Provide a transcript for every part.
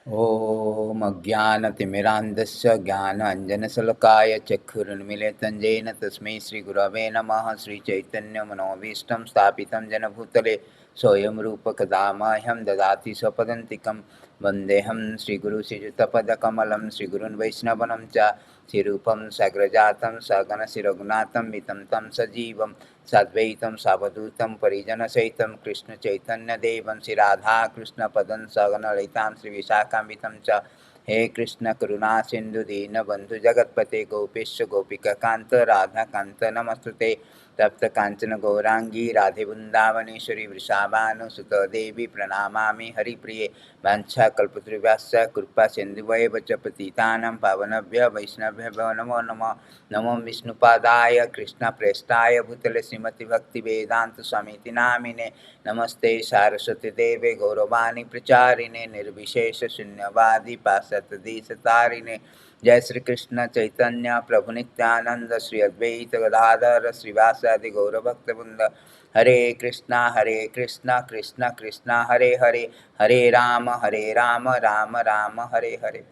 ॐ अज्ञानतिमिरान्धस्य ज्ञानाञ्जनशलाकाय चक्षुरुन्मीलितं येन तस्मै श्रीगुरवे नमः। श्रीचैतन्यमनोभीष्टं स्थापितं जनभूतले स्वयं रूपकदा मह्यं ददाति स्वपदान्तिकं। वन्देऽहं श्रीगुरुश्रीयुतपदकमलं श्रीगुरुन् वैष्णवं च श्रीरूपं साग्रजातं सगणशिरघुनाथं वितं तं सजीवं साद्वैतं सावधूतं परिजनसहितं कृष्णचैतन्यदेवं श्रीराधाकृष्णपदं सगणललितां श्रीविशाखान्वितं च। हे कृष्ण करुणा सिन्धु दीनबन्धु जगत्पते गोपेश गोपिकान्त राधाकान्त नमस्तुते। तप्त कांचन गौरांगी राधे वृंदावनेश्वरी वृषाभानुसुते देवी प्रणमामि हरिप्रिये। वाञ्छाकल्पतरुभ्यश्च कृपा सिन्धुभ्येव च पतितानां पावनेभ्यो वैष्णवेभ्यो नमो नमः। नमो विष्णुपादाय कृष्णप्रेष्ठाय भूतले श्रीमति भक्तिवेदांत स्वामिति नामिने। नमस्ते सारस्वती देवे गौरवाणी प्रचारिणे निर्विशेष शून्यवादी पाश्चात्यदेशतारिणे। जय श्री कृष्ण चैतन्य प्रभु नित्यानंद श्री अद्वैत गदाधर श्रीवासादि गौरभक्तवृंद। हरे कृष्णा कृष्णा कृष्णा हरे हरे, हरे Ram Ram Ram Hare Hare.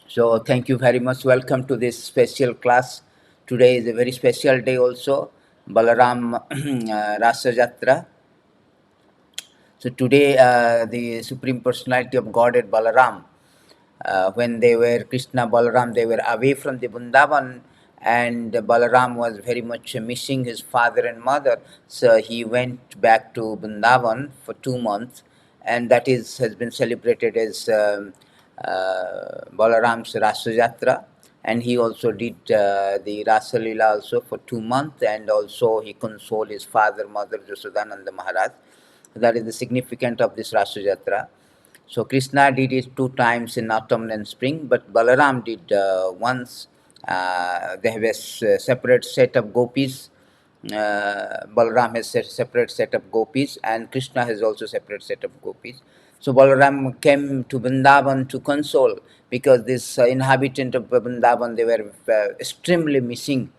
So thank you very much. Welcome to this special class. Today is a very special day also, Balaram Rasa Jatra. So today the Supreme Personality of Godhead Balaram, when they were Krishna Balaram, they were away from the Vrindavan, and Balaram was very much missing his father and mother. So he went back to Vrindavan for 2 months, and that has been celebrated as Balaram's Rasa Jatra. And he also did the Rasa Leela also for 2 months, and also he consoled his father, mother, Jasodananda Maharaj. That is the significance of this Rasa Jatra. So Krishna did it 2 times in autumn and spring, but Balaram did once. They have a separate set of gopis. Balaram has a separate set of gopis, and Krishna has also separate set of gopis. So Balaram came to Vrindavan to console, because this inhabitant of Vrindavan, they were extremely missing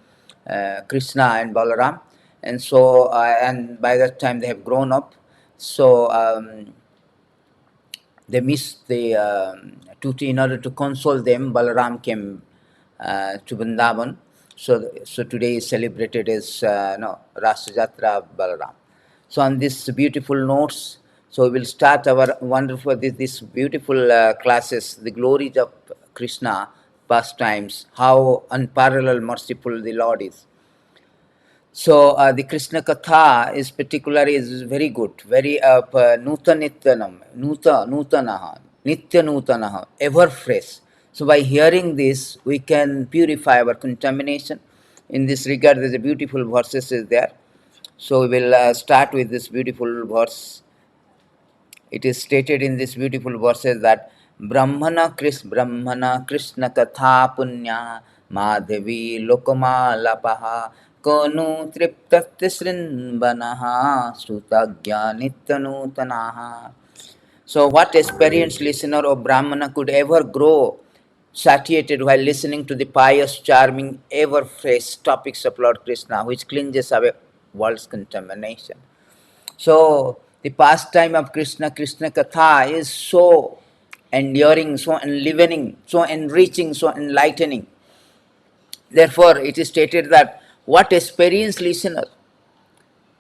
Krishna and Balaram, and so and by that time they have grown up. So they missed the in order to console them, Balaram came to Vrindavan. So today is celebrated as Rasa Jatra of Balaram. So on this beautiful notes, so we will start our wonderful this beautiful classes, the glories of Krishna pastimes, how unparalleled merciful the Lord is. So the kṛṣṇa-kathāḥ is particularly is very good, very nitya-nūtanāḥ, nitya-nūtanāḥ, ever fresh. So by hearing this, we can purify our contamination. In this regard, there is a beautiful verses is there. So we will start with this beautiful verse. It is stated in this beautiful verses that brahmana kṛṣṇa-kathāḥ puṇyā mādhvīr loka-malāpahāḥ konu tṛpyeta śṛṇvānaḥ śruta-jño nitya-nūtanāḥ. So what experienced listener or brahmana could ever grow satiated while listening to the pious, charming, ever fresh topics of Lord Krishna, which cleanses away world's contamination. So the pastime of Krishna, kṛṣṇa-kathāḥ is so enduring, so enlivening, so enriching, so enlightening. Therefore, it is stated that what experienced listener,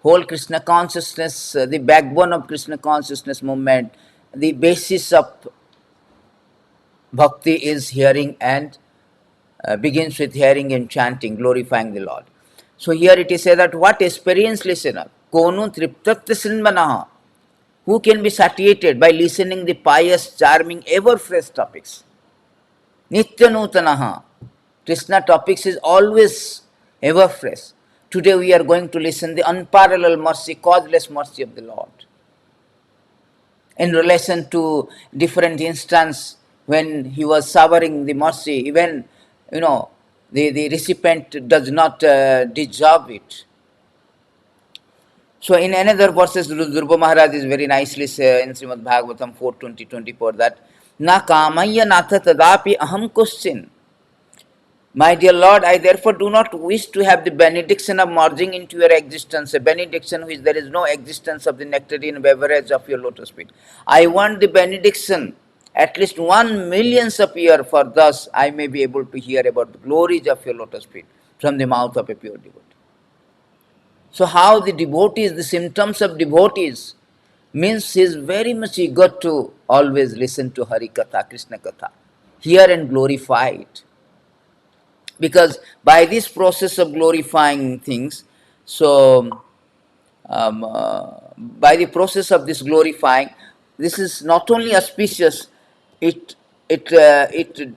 whole Krishna consciousness, the backbone of Krishna consciousness movement, the basis of bhakti is hearing, and begins with hearing and chanting, glorifying the Lord. So here it is said that what experienced listener, konu tṛpyeta śṛṇvānaḥ, who can be satiated by listening the pious, charming, ever fresh topics. Nitya-nūtanāḥ. Krishna topics is always ever fresh. Today we are going to listen the unparalleled mercy, causeless mercy of the Lord. In relation to different instance when he was showering the mercy, even the recipient does not deserve it. So in another verses, Dhruva Maharaj is very nicely say in Srimad Bhagavatam 4:20-24 that na kamaya natha tadapi aham question. My dear Lord, I therefore do not wish to have the benediction of merging into your existence, a benediction which there is no existence of the nectarine beverage of your lotus feet. I want the benediction at least 1 million of year, for thus I may be able to hear about the glories of your lotus feet from the mouth of a pure devotee. So how the devotees, the symptoms of devotees, means he is very much eager to always listen to Hari Katha, Krishna Katha, hear and glorify it. Because by this process of glorifying things, so by the process of this glorifying, this is not only auspicious, it it uh, it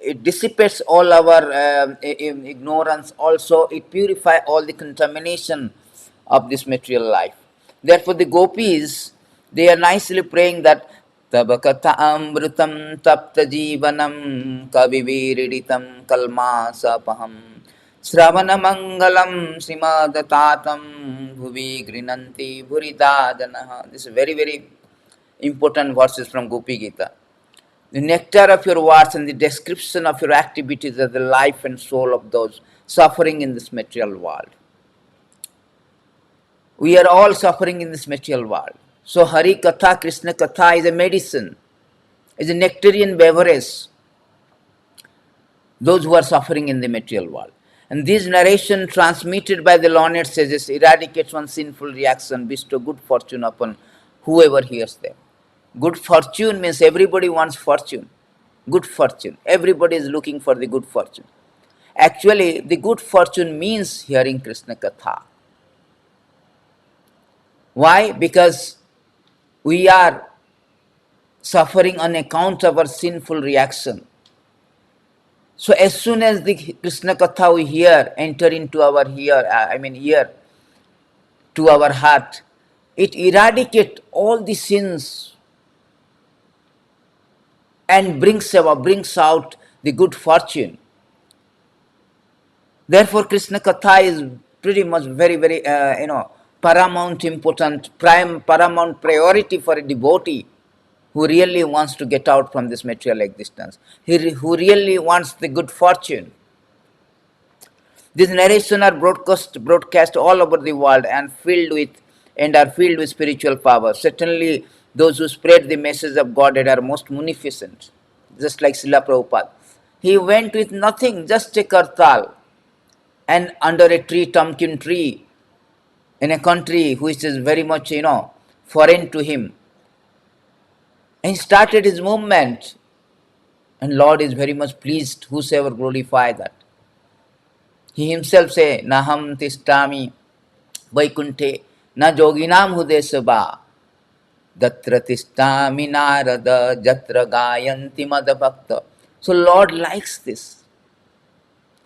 it dissipates all our ignorance. Also, it purifies all the contamination of this material life. Therefore, the gopis, they are nicely praying that Tava katha amrutam tapta jivanam kaviviriditam kalmasapaham Śṛṛvanamangalam Srimādatatam bhuvi grinanti bhuridādanaha. This is very, very important verses from Gopi Gita. The nectar of your words and the description of your activities are the life and soul of those suffering in this material world. We are all suffering in this material world. So Hari Katha, Krishna Katha is a medicine, is a nectarian beverage, those who are suffering in the material world. And this narration transmitted by the learned sages eradicates one sinful reaction, bestow good fortune upon whoever hears them. Good fortune means everybody wants fortune. Good fortune. Everybody is looking for the good fortune. Actually, the good fortune means hearing Krishna Katha. Why? Because we are suffering on account of our sinful reaction. So as soon as the Krishna Katha we hear, enter into our ear to our heart, it eradicates all the sins and brings out the good fortune. Therefore, Krishna Katha is pretty much very, very, paramount important, paramount priority for a devotee who really wants to get out from this material existence, who really wants the good fortune. These narrations are broadcast all over the world and are filled with spiritual power. Certainly, those who spread the message of Godhead are most munificent, just like Srila Prabhupada. He went with nothing, just a kartal, and under a tree, pumpkin tree, in a country which is very much, foreign to him. And he started his movement, and Lord is very much pleased, whosoever glorify that. He himself say, Naham tishtami vaikunthe na joginam hudesava datra tishtami narada jatra gayanti madabhakta. So Lord likes this,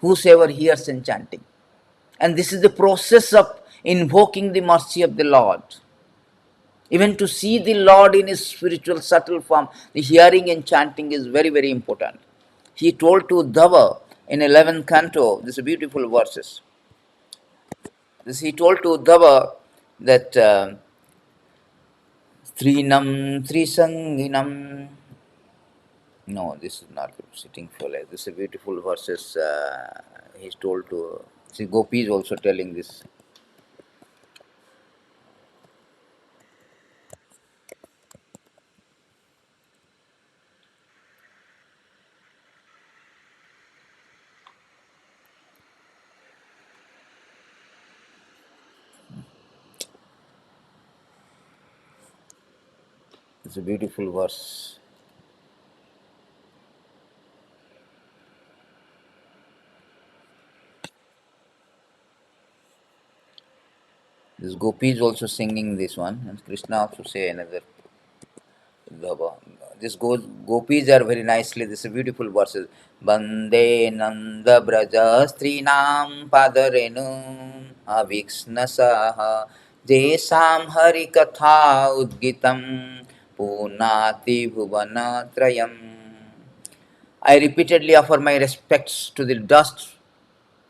whosoever hears and chanting. And this is the process of invoking the mercy of the Lord. Even to see the Lord in his spiritual subtle form, the hearing and chanting is very, very important. He told to Uddhava in 11th canto, these are beautiful verses. He told to Uddhava that Trinam Trisanginam. No, this is not sitting full. This is beautiful verses. He's told to. See, Gopi is also telling this. It's a beautiful verse. This Gopi is also singing this one, and Krishna also say another. These gopis are very nicely. This is beautiful verses. Bande Nanda Braja Strinam Padarenu Aviksnasaha Jesam Hari Katha Udgitam Punati Bhuvana Trayam. I repeatedly offer my respects to the dust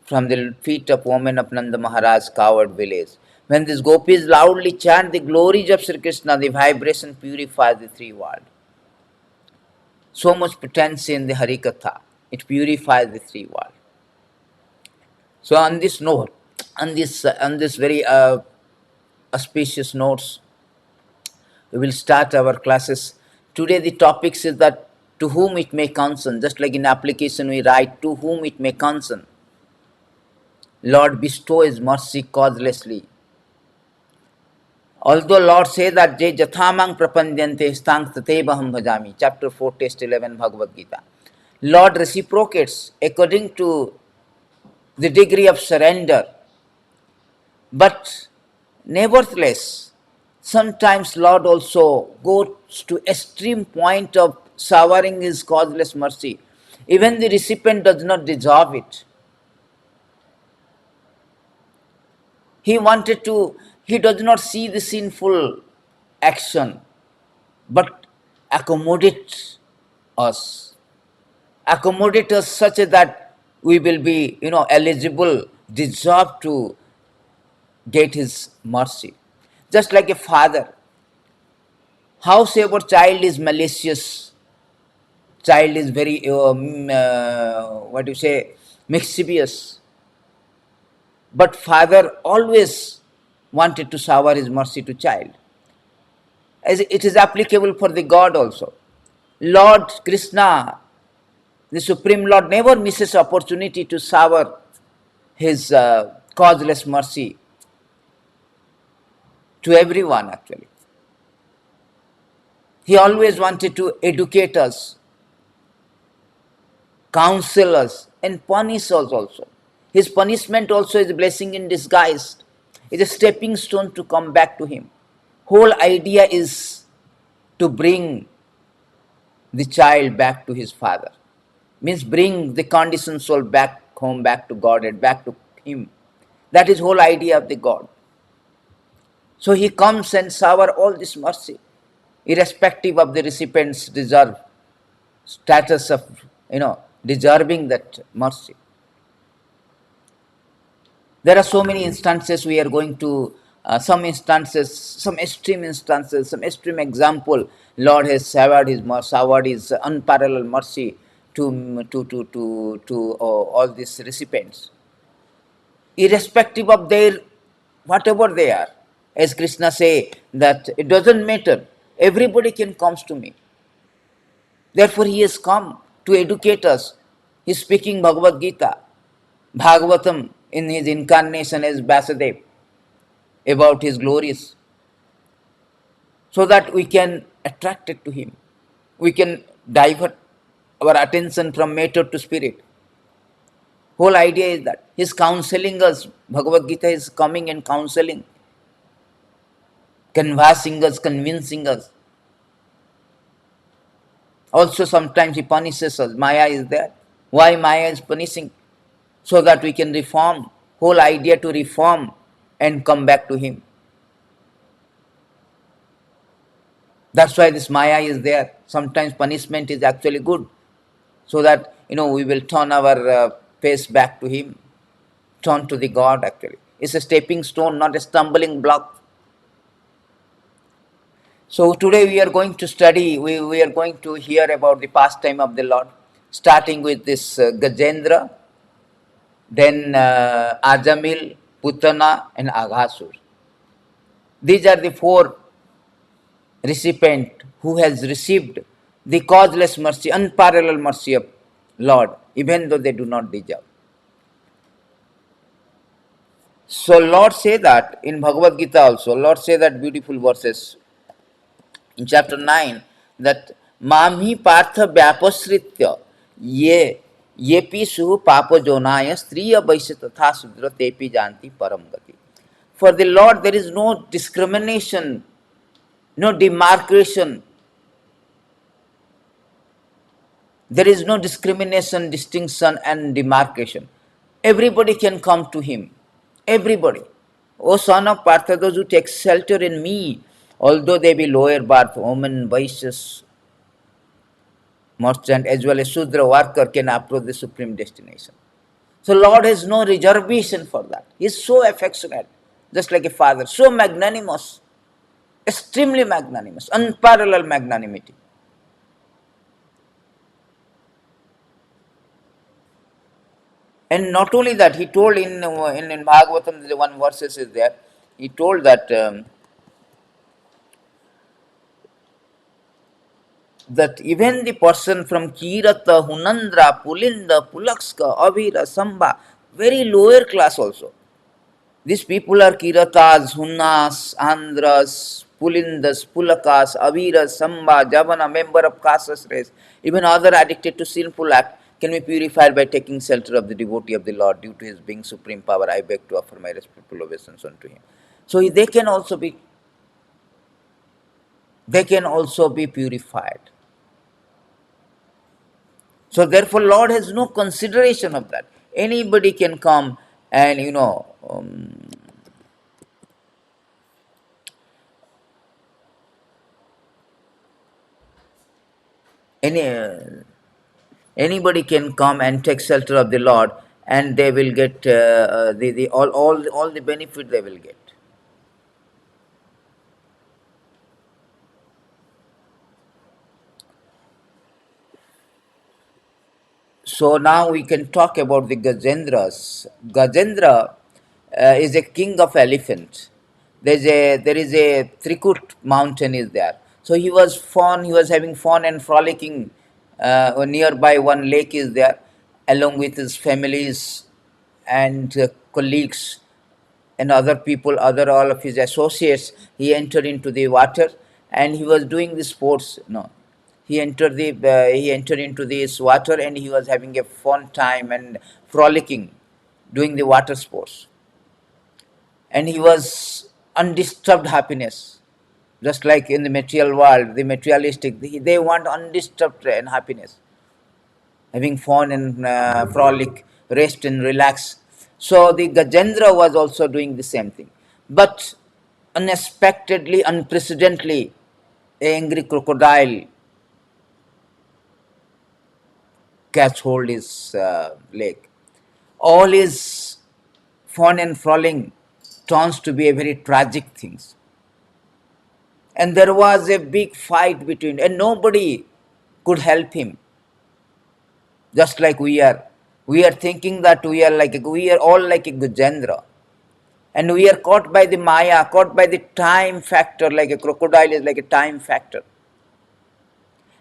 from the feet of women of Nanda Maharaj's covered village. When these gopis loudly chant the glories of Sri Krishna, the vibration purifies the three worlds. So much potency in the Harikatha, it purifies the three worlds. So on this note, on this very auspicious notes, we will start our classes. Today the topic is that to whom it may concern. Just like in application we write, to whom it may concern. Lord bestows mercy causelessly. Although Lord says that Je jathamang prapandyante stang tatevaham bhajami, chapter 4, text 11, Bhagavad Gita. Lord reciprocates according to the degree of surrender. But nevertheless, sometimes Lord also goes to extreme point of showering His causeless mercy. Even the recipient does not deserve it. He does not see the sinful action, but accommodate us. Accommodate us such that we will be, eligible, deserve to get His mercy. Just like a father, howsoever child is malicious, child is very, mischievous, but father always wanted to shower his mercy to child. As it is applicable for the God also. Lord Kṛṣṇa, the Supreme Lord, never misses opportunity to shower His causeless mercy to everyone actually. He always wanted to educate us, counsel us, and punish us also. His punishment also is a blessing in disguise. It's a stepping stone to come back to Him. Whole idea is to bring the child back to his father. Means bring the conditioned soul back home, back to God and back to Him. That is whole idea of the God. So He comes and shower all this mercy, irrespective of the recipient's status of, deserving that mercy. There are so many instances we are going to, some extreme instances, some extreme example. Lord has showered His unparalleled mercy to all these recipients, irrespective of their, whatever they are. As Krishna say, that it doesn't matter, everybody can come to me. Therefore He has come to educate us. He is speaking Bhagavad Gita, Bhagavatam, in His incarnation as Vasudev, about His glories, so that we can attract it to Him. We can divert our attention from matter to spirit. Whole idea is that He is counseling us. Bhagavad Gita is coming and counseling, conversing us, convincing us. Also sometimes He punishes us. Maya is there. Why Maya is punishing? So that we can reform. Whole idea to reform and come back to Him. That's why this Maya is there. Sometimes punishment is actually good, so that, we will turn our face back to Him, turn to the God actually. It's a stepping stone, not a stumbling block. So today we are going to study, we are going to hear about the pastime of the Lord, starting with this Gajendra, then Ajamil, Putana and Aghasur. These are the four recipients who has received the causeless mercy, unparalleled mercy of Lord, even though they do not deserve. So Lord say that in Bhagavad Gita also, Lord say that beautiful verses in chapter 9, that Mamhi Partha Vyapasritya ye yepi suhu papa jonaya striya vaisya tatha sudra tepi janti param gati. For the Lord there is no discrimination, no demarcation. There is no discrimination, distinction and demarcation. Everybody can come to Him. Everybody. O son of Partha, those who take shelter in me, although they be lower birth, woman, Vaishyas, merchant, as well as Shudra worker, can approach the supreme destination. So Lord has no reservation for that. He is so affectionate, just like a father, so magnanimous, extremely magnanimous, unparalleled magnanimity. And not only that, He told in Bhagavatam, the one verses is there, He told that that even the person from Kirata, Hunandra, Pulinda, Pulakska, Avira, Samba, very lower class also. These people are Kiratas, Hunnas, Andhras, Pulindas, Pulakas, Aviras, Samba, Javana, member of Kasas race, even other addicted to sinful act can be purified by taking shelter of the devotee of the Lord. Due to his being supreme power, I beg to offer my respectful obeisance unto him. So they can also be purified. So therefore, Lord has no consideration of that. Anybody can come and any anybody can come and take shelter of the Lord, and they will get the all the benefit they will get. So now we can talk about the Gajendras. Gajendra is a king of elephants. There is a Trikut mountain is there. So he was fun. He was having fun and frolicking. Nearby one lake is there, along with his families and colleagues and other people, other all of his associates. He entered into the water, and he was doing the sports. No, he entered into this water, and he was having a fun time and frolicking, doing the water sports, and he was undisturbed happiness, just like in the material world, the materialistic, they want undisturbed and happiness, having fun and frolic, rest and relax. So the Gajendra was also doing the same thing. But unexpectedly, unprecedentedly, a angry crocodile catch hold his leg. All his fun and frolic turns to be a very tragic thing. And there was a big fight between, and nobody could help him. Just like we are thinking that we are all like a Gajendra, and we are caught by the Maya, caught by the time factor, like a crocodile is like a time factor,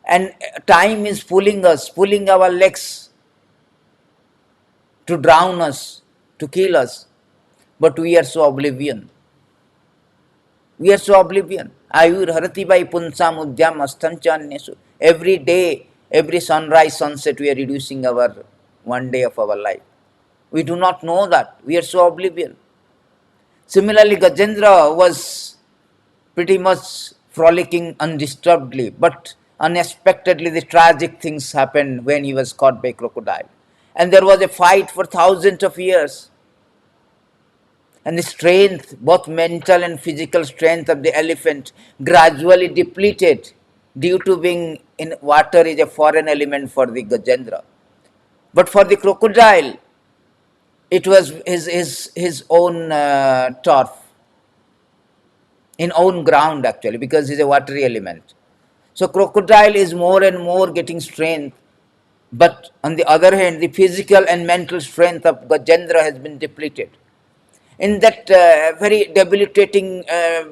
and time is pulling us, pulling our legs to drown us, to kill us, but we are so oblivion. We are so oblivion. Ayur harati by punsam udyam astanchanesu. Every day, every sunrise, sunset, we are reducing our 1 day of our life. We do not know that. We are so oblivion. Similarly, Gajendra was pretty much frolicking undisturbedly, but unexpectedly the tragic things happened when he was caught by crocodile. And there was a fight for thousands of years. And the strength, both mental and physical strength of the elephant gradually depleted due to being in water is a foreign element for the Gajendra. But for the crocodile, it was his own turf, in own ground actually, because he's a watery element. So crocodile is more and more getting strength, but on the other hand, the physical and mental strength of Gajendra has been depleted. In that very debilitating,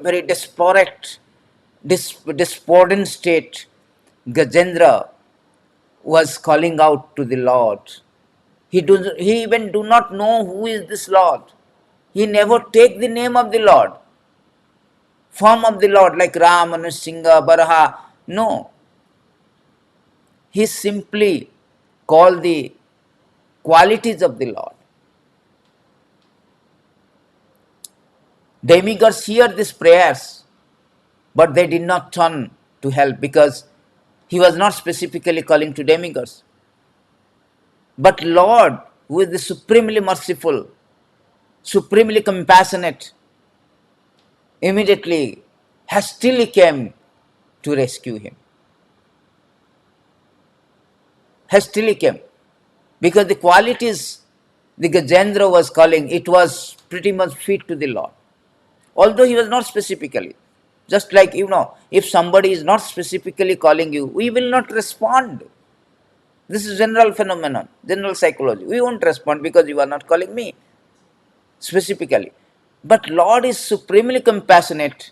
very despondent state, Gajendra was calling out to the Lord. He even do not know who is this Lord. He never take the name of the Lord, form of the Lord, like Ram, Nrsimha, Baraha. No. He simply called the qualities of the Lord. Demigods hear these prayers, but they did not turn to help because he was not specifically calling to demigods. But Lord, who is the supremely merciful, supremely compassionate, immediately, hastily came to rescue him. Hastily came. Because the qualities the Gajendra was calling, it was pretty much fit to the Lord. Although he was not specifically. Just like, if somebody is not specifically calling you, we will not respond. This is general phenomenon, general psychology. We won't respond because you are not calling me specifically. But Lord is supremely compassionate.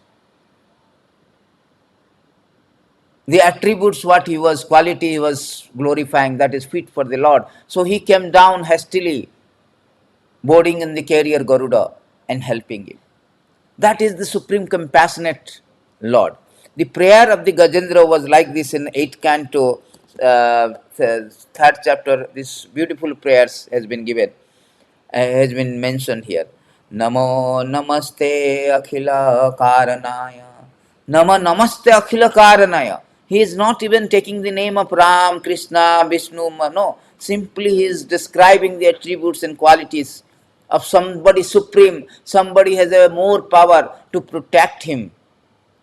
the attributes what he was, quality he was glorifying, that is fit for the Lord. So he came down hastily, boarding in the carrier Garuda and helping him. That is the supreme compassionate Lord. The prayer of the Gajendra was like this in 8th canto, 3rd chapter. This beautiful prayers has been given, has been mentioned here. Namo namaste akhila karanaya. Nama namaste akhila karanaya. He is not even taking the name of Ram, Krishna, Vishnu, no. Simply he is describing the attributes and qualities of somebody supreme. Somebody has a more power to protect him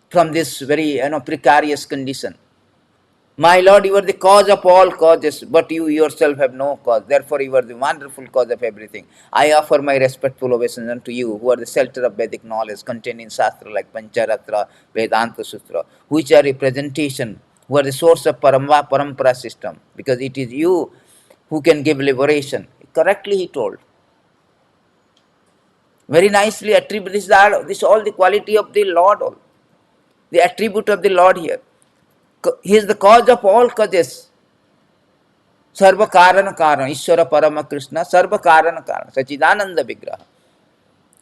from this very precarious condition. My Lord, you are the cause of all causes, but you yourself have no cause. Therefore, you are the wonderful cause of everything. I offer my respectful obeisance unto you, who are the shelter of Vedic knowledge contained in Shastra like Pancharatra, Vedanta Sutra, which are representation, who are the source of Parampara system, because it is you who can give liberation. Correctly, he told. Very nicely attribute this all the quality of the Lord, all. The attribute of the Lord here. He is the cause of all causes. Sarva Karana Karana, Ishvara Parama Krishna, Sarva Karana Karana, Sachidananda Vigraha.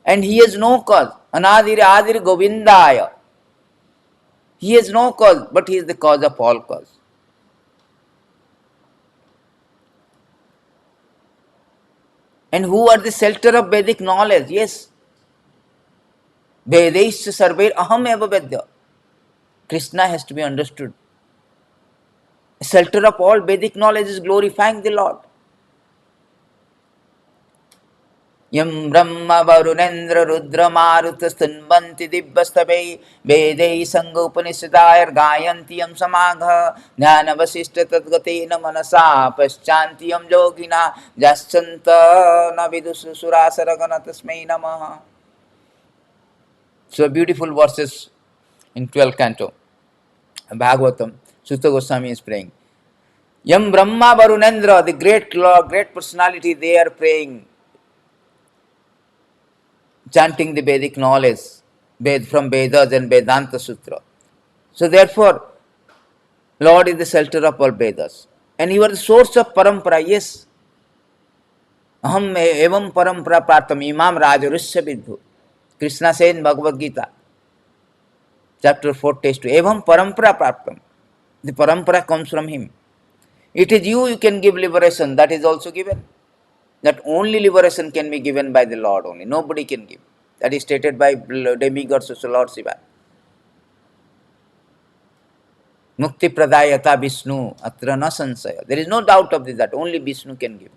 And he has no cause. Anadiri Adiri Govindaya. He has no cause, but he is the cause of all cause. And who are the shelter of Vedic knowledge? Yes. Vedaisya Sarvair Aham Eva Vedya. Krishna has to be understood. Shelter of all Vedic knowledge is glorifying the Lord. Yam Brahma Varunendra Rudra Maruta Stanvanti Dibbastave Vedai Sangha Upanishadayar Gayanti Yam Samagha Jnana Vasishta Tadgatena Manasa Paschanti Yam Yogina Jaschanta Navidusu Surasaragana Tasmai Namaha. So beautiful verses in 12th canto. Bhagavatam, Sutta Goswami is praying. Yam Brahma Varunendra, the great Lord, great personality, they are praying, chanting the Vedic knowledge from Vedas and Vedanta Sutra. So therefore, Lord is the shelter of all Vedas. And you are the source of parampara, yes. Aham evam parampara pratam imam rajarusya vidhu. Krishna said in Bhagavad Gita, chapter 4, text 2, evam parampara pratam. The parampara comes from him. It is you can give liberation, that is also given. That only liberation can be given by the Lord only. Nobody can give. That is stated by demigods of Lord Shiva. Mukti pradayata Vishnu atra na sansaya. There is no doubt of this, that only Vishnu can give.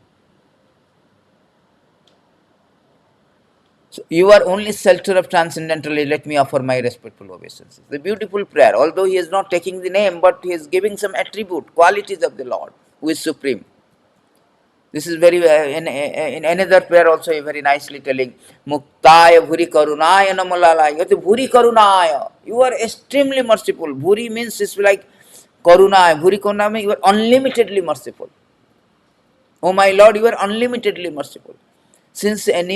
So you are only shelter of transcendentally, let me offer my respectful obeisances. The beautiful prayer, although he is not taking the name, but he is giving some attribute, qualities of the Lord, who is supreme. This is very, in another prayer also very nicely telling, Muktaya Bhuri Karunaya Namalalaya. You are the Bhuri Karunaya. You are extremely merciful. Bhuri means it's like Karunaya. Bhuri Karunaya means you are unlimitedly merciful. Oh my Lord, you are unlimitedly merciful. Since an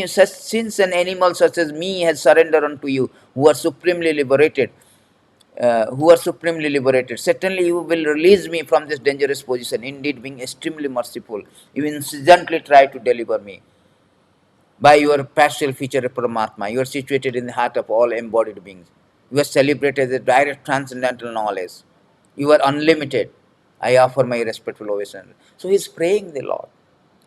animal such as me has surrendered unto you, who are supremely liberated, certainly you will release me from this dangerous position. Indeed, being extremely merciful, you insistently try to deliver me. By your partial feature of Paramatma, you are situated in the heart of all embodied beings. You are celebrated as a direct transcendental knowledge. You are unlimited. I offer my respectful obeisance. So he is praying the Lord.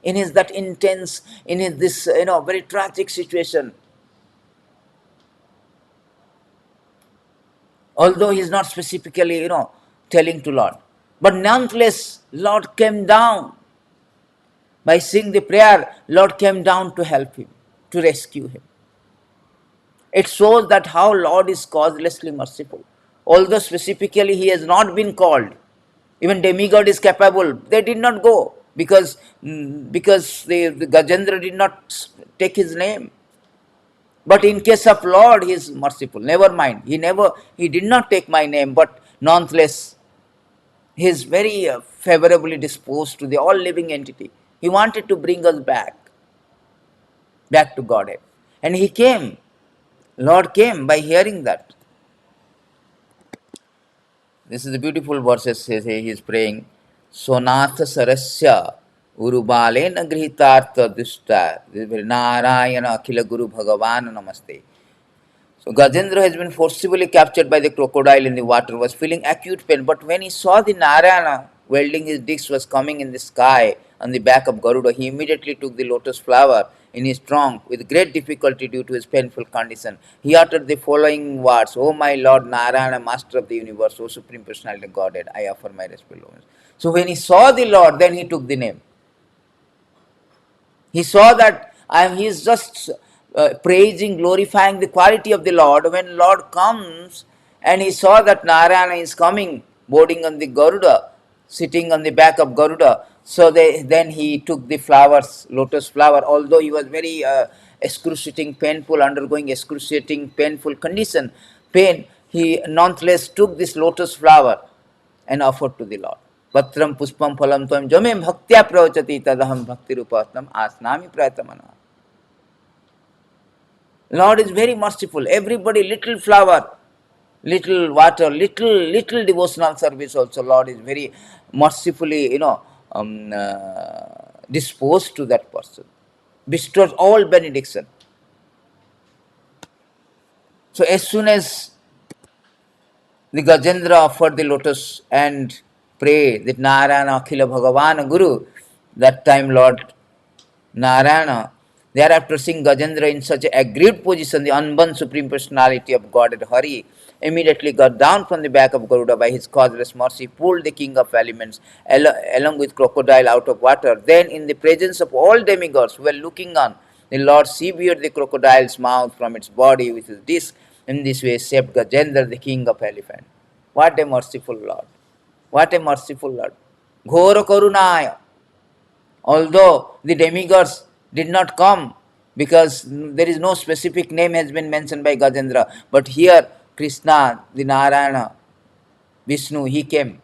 In his that intense, in his this very tragic situation, although he is not specifically telling to Lord, but nonetheless Lord came down. By saying the prayer, Lord came down to help him, to rescue him. It shows that how Lord is causelessly merciful. Although specifically he has not been called, even demigod is capable. They did not go because the Gajendra did not take his name. But in case of Lord, he is merciful. Never mind. He did not take my name, but nonetheless, he is very favorably disposed to the all living entity. He wanted to bring us back to Godhead. And he came. Lord came by hearing that. This is the beautiful verses he is praying. Sonatha sarasya urubalena grihitartha dushta. This is very Narayana Akhila Guru Bhagavan Namaste. So Gajendra has been forcibly captured by the crocodile in the water, was feeling acute pain, but when he saw the Narayana wielding his disc was coming in the sky on the back of Garuda, he immediately took the lotus flower in his trunk with great difficulty due to his painful condition. He uttered the following words, O my Lord Narayana, Master of the universe, O Supreme Personality of Godhead, I offer my respectful homage. So when he saw the Lord, then he took the name. He saw that he is just praising, glorifying the quality of the Lord. When Lord comes and he saw that Narayana is coming, boarding on the Garuda, sitting on the back of Garuda, so then he took the flowers, lotus flower, although he was very excruciating, painful, undergoing excruciating, painful condition, pain, he nonetheless took this lotus flower and offered to the Lord. Patram puspam phalam tvam jame bhaktya pravachati tadaham bhakti rupattam asnami prayatamana. Lord is very merciful. Everybody, little flower, little water, little devotional service also. Lord is very mercifully, disposed to that person. Bestows all benediction. So as soon as the Gajendra offered the lotus and prayed that Narayana Akhila Bhagavan Guru, that time Lord Narayana, thereafter seeing Gajendra in such an aggrieved position, the unborn Supreme Personality of Godhead Hari immediately got down from the back of Garuda by his causeless mercy, pulled the king of elements along with crocodile out of water. Then in the presence of all demigods who were looking on, the Lord severed the crocodile's mouth from its body with his disc. In this way saved Gajendra, the king of elephants. What a merciful Lord! What a merciful Lord! Ghora Karunaya. Although the demigods did not come, because there is no specific name has been mentioned by Gajendra, but here Kṛṣṇa, the Narayana, Vishnu, he came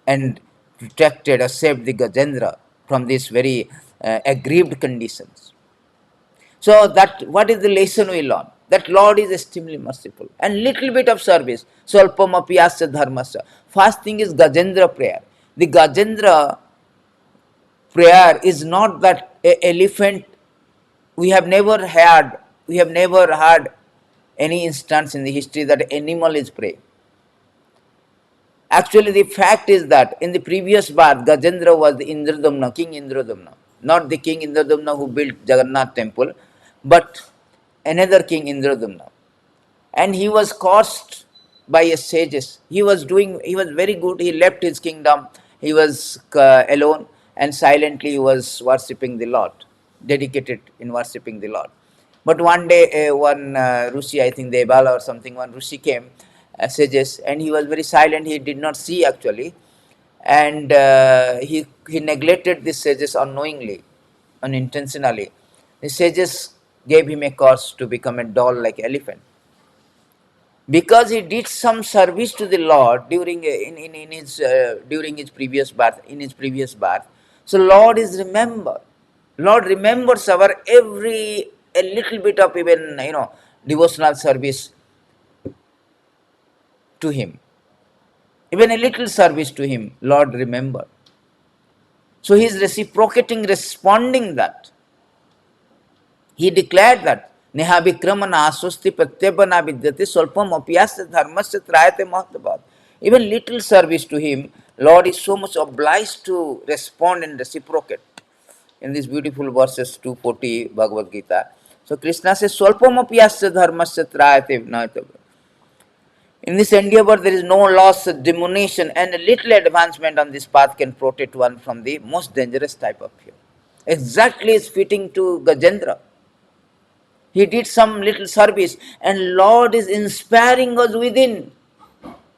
and protected or saved the Gajendra from these very aggrieved conditions. So that what is the lesson we learn? That Lord is extremely merciful. And little bit of service. Swalpamapi asya dharmasya. First thing is Gajendra prayer. The Gajendra prayer is not that elephant. We have never heard any instance in the history that animal is praying. Actually, the fact is that in the previous birth, Gajendra was the Indradumna, King Indradumna. Not the King Indradumna who built Jagannath temple, but another King Indradumna. And he was cursed by his sages. He was very good. He left his kingdom. He was alone and silently he was worshipping the Lord, dedicated in worshipping the Lord. But one day, one Rishi, I think Devala or something, one Rishi came, sages, and he was very silent. He did not see actually. And he neglected the sages unknowingly, unintentionally. The sages gave him a curse to become a doll like elephant. Because he did some service to the Lord during his previous birth, so Lord is remembered. Lord remembers our every a little bit of even devotional service to him, even a little service to him. Lord remember. So he is reciprocating, responding that. He declared that Neha Vikramana Aswasti Pratyabana Vidyate Solpam Apyasya Dharmasya Trayate Mahatavad. Even little service to him, Lord is so much obliged to respond and reciprocate. In these beautiful verses 240 Bhagavad Gita. So Krishna says, Solpam Apyasya Dharmasya Trayate Mahatavad. In this endeavor, there is no loss, diminution, and a little advancement on this path can protect one from the most dangerous type of fear. Exactly is fitting to Gajendra. He did some little service and Lord is inspiring us within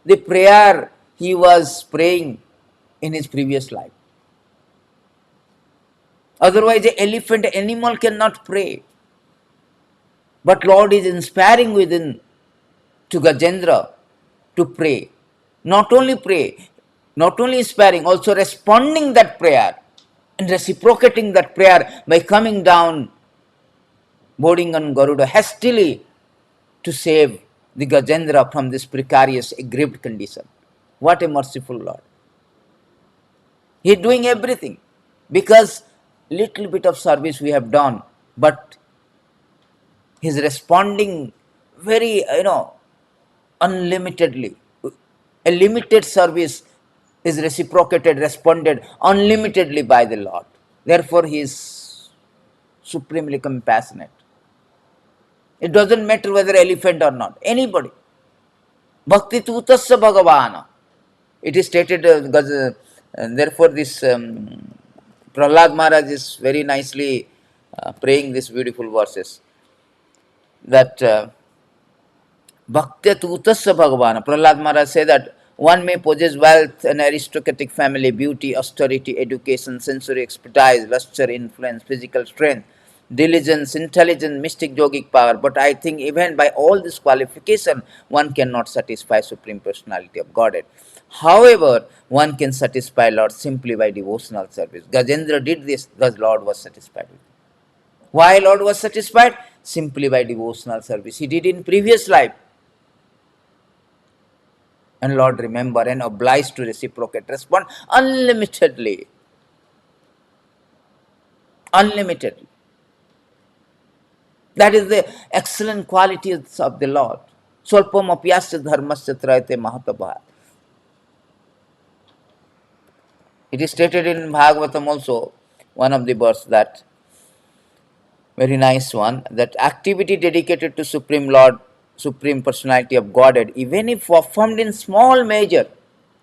the prayer he was praying in his previous life. Otherwise, an elephant animal cannot pray. But Lord is inspiring within to Gajendra to pray. Not only inspiring, also responding that prayer and reciprocating that prayer by coming down, boarding on Garuda hastily to save the Gajendra from this precarious, aggrieved condition. What a merciful Lord. He is doing everything because little bit of service we have done, but he is responding very, unlimitedly. A limited service is reciprocated, responded unlimitedly by the Lord. Therefore, he is supremely compassionate. It doesn't matter whether elephant or not, anybody. Bhakti tutasya bhagavana. It is stated, and therefore this Prahlad Maharaj is very nicely praying these beautiful verses. That Bhaktya tutasya bhagavana. Prahlad Maharaj said that one may possess wealth, an aristocratic family, beauty, austerity, education, sensory expertise, luster, influence, physical strength, diligence, intelligence, mystic yogic power. But I think even by all this qualification, one cannot satisfy Supreme Personality of Godhead. However, one can satisfy Lord simply by devotional service. Gajendra did this because Lord was satisfied with him. Why Lord was satisfied? Simply by devotional service. He did in previous life. And Lord remember and obliged to reciprocate, respond unlimitedly. Unlimitedly. That is the excellent qualities of the Lord. Swalpam apyasya dharmasya tṛpyeta mahatabha. It is stated in Bhagavatam also, one of the verse, that very nice one, that activity dedicated to Supreme Lord, Supreme Personality of Godhead, even if performed in small measure,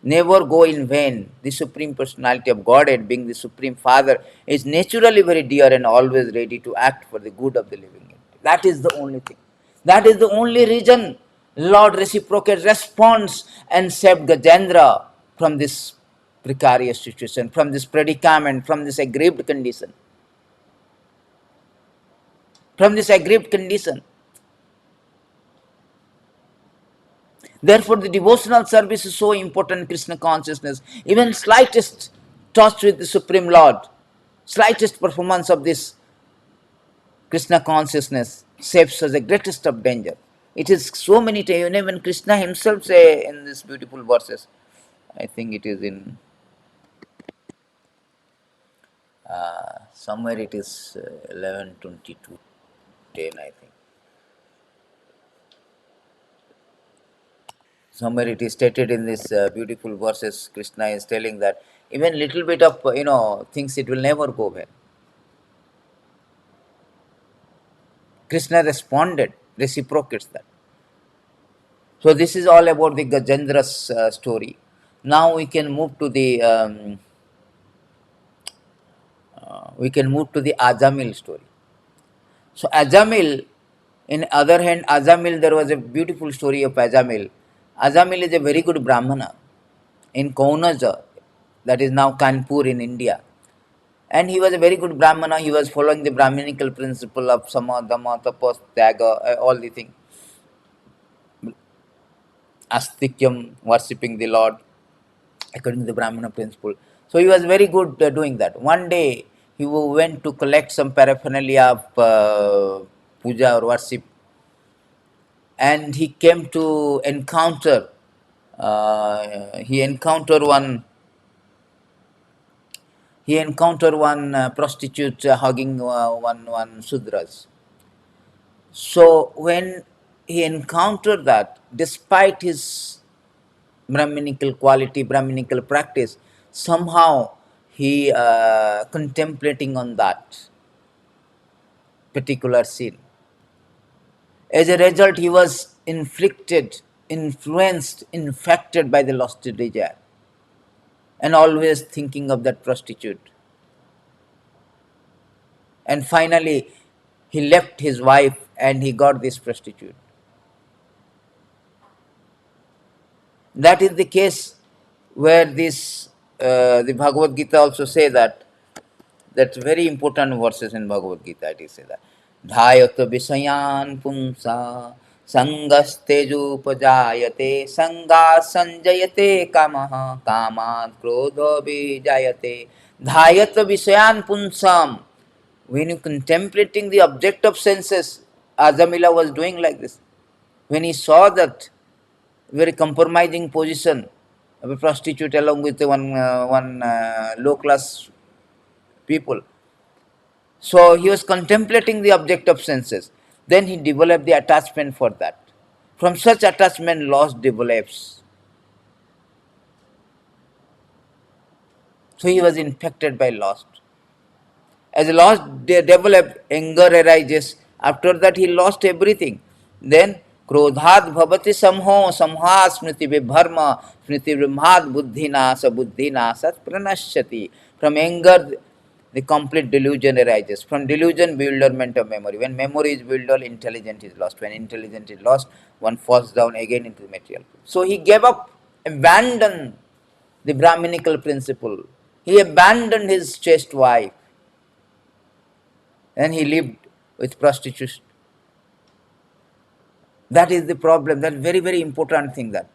never go in vain. The Supreme Personality of Godhead, being the Supreme Father, is naturally very dear and always ready to act for the good of the living entity. That is the only thing. That is the only reason Lord reciprocate responds and saved Gajendra from this precarious situation, from this predicament, from this aggrieved condition. From this aggrieved condition. Therefore, the devotional service is so important, Krishna consciousness. Even slightest touch with the Supreme Lord, slightest performance of this Krishna consciousness saves us the greatest of danger. It is so many times, even Krishna himself say in these beautiful verses, I think it is in, somewhere it is 11:22:10, I think. Somewhere it is stated in this beautiful verses, Krishna is telling that even little bit of, things, it will never go well. Krishna responded, reciprocates that. So this is all about the Gajendra's story. Now we can move to the Ajamil story. So Ajamil, in other hand, Ajamil, there was a beautiful story of Ajamil. Ajamil is a very good brahmana in Kaunaja, that is now Kanpur in India. And he was a very good brahmana. He was following the Brahminical principle of sama, dhamma, tapas, tyaga, all the things. Astikyam, worshipping the Lord according to the Brahmana principle. So he was very good doing that. One day he went to collect some paraphernalia of puja or worship, and he came to encounter. He encountered one. He encountered one prostitute hugging one Sudras. So when he encountered that, despite his Brahminical quality, Brahminical practice, somehow he contemplating on that particular scene. As a result, he was influenced, infected by the lusty desire, and always thinking of that prostitute. And finally, he left his wife and he got this prostitute. That is the case where this the Bhagavad Gita also say that. That's very important verses in Bhagavad Gita. It is say that dhayata visayan pumsa sangasteju sanga sanjayate kamaha kamad krodha vijayate dhayata visayan punsam. When you contemplating the object of senses, Ajamila was doing like this. When he saw that very compromising position of a prostitute along with one low class people, so he was contemplating the object of senses. Then he developed the attachment for that. From such attachment, loss develops. So he was infected by lust. As lost developed, anger arises. After that, he lost everything. Then, krodhat bhavati samho samha smriti vibharma smriti vimhat buddhinasa buddhinasat pranashyati. From anger, the complete delusion arises. From delusion, bewilderment of memory. When memory is bewildered, intelligence is lost. When intelligence is lost, one falls down again into the material. So he gave up, abandoned the Brahminical principle. He abandoned his chaste wife and he lived with prostitution. That is the problem. That very, very important thing, that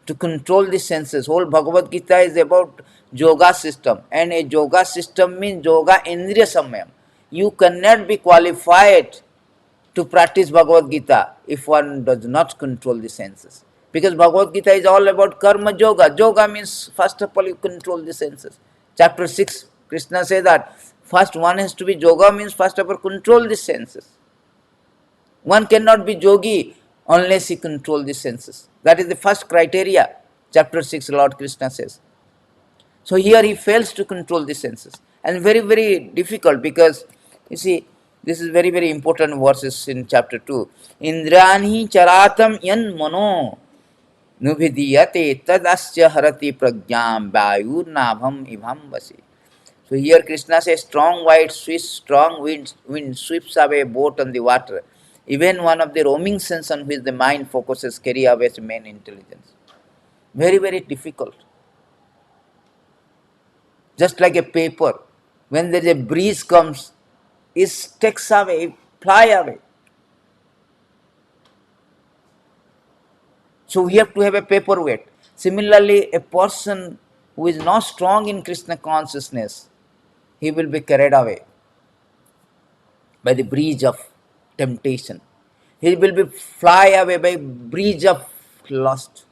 to control the senses. Whole Bhagavad Gita is about yoga system, and a yoga system means yoga indriya samyam. You cannot be qualified to practice Bhagavad Gita if one does not control the senses. Because Bhagavad Gita is all about karma yoga. Yoga means first of all you control the senses. Chapter 6, Krishna says that first one has to be yoga, means first of all control the senses. One cannot be yogi unless he control the senses. That is the first criteria. Chapter 6, Lord Kṛṣṇa says. So here he fails to control the senses. And very, very difficult, because you see, this is very, very important verses in chapter 2. Indrani charatam yan mano nubhidiyate tadasya harati pragyam vayur nabham ibham vasi. So here Krishna says, strong wind sweeps away a boat on the water. Even one of the roaming sense on which the mind focuses carry away its main intelligence. Very, very difficult. Just like a paper, when there is a breeze comes, it takes away, fly away. So we have to have a paperweight. Similarly, a person who is not strong in Krishna consciousness, he will be carried away by the breeze of temptation. He will be fly away by breeze of lust.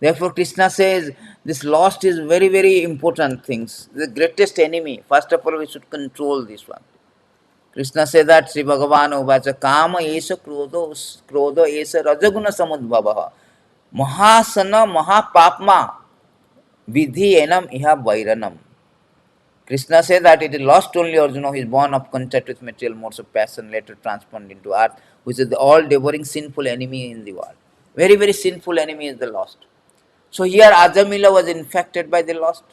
Therefore, Krishna says this lust is very, very important things. The greatest enemy. First of all, we should control this one. Krishna says that Sri Bhagavan uvacha kama esha krodha esha rajaguna samudbhavaha mahasana mahapapma vidhi enam iha vairanam. Krishna says that it is lost only Arjuna who is born of contact with material modes of passion, later transformed into earth, which is the all-devouring sinful enemy in the world. Very, very sinful enemy is the lust. So here Ajamila was infected by the lust.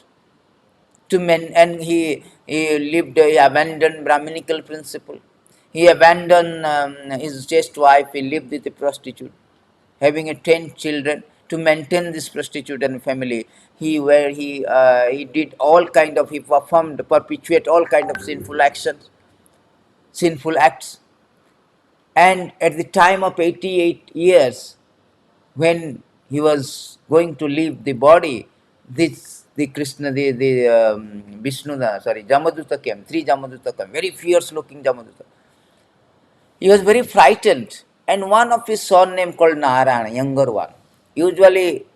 And he abandoned Brahminical principle. He abandoned his chaste wife. He lived with a prostitute, having 10 children. To maintain this prostitute and family, he did all kind of, he perpetuate all kind of sinful actions, sinful acts. And at the time of 88 years, when he was going to leave the body, the Krishna, Vishnu, Jamaduta came, 3 Jamaduta came, very fierce looking Jamaduta. He was very frightened, and one of his son name called Narayana, younger one. Usually,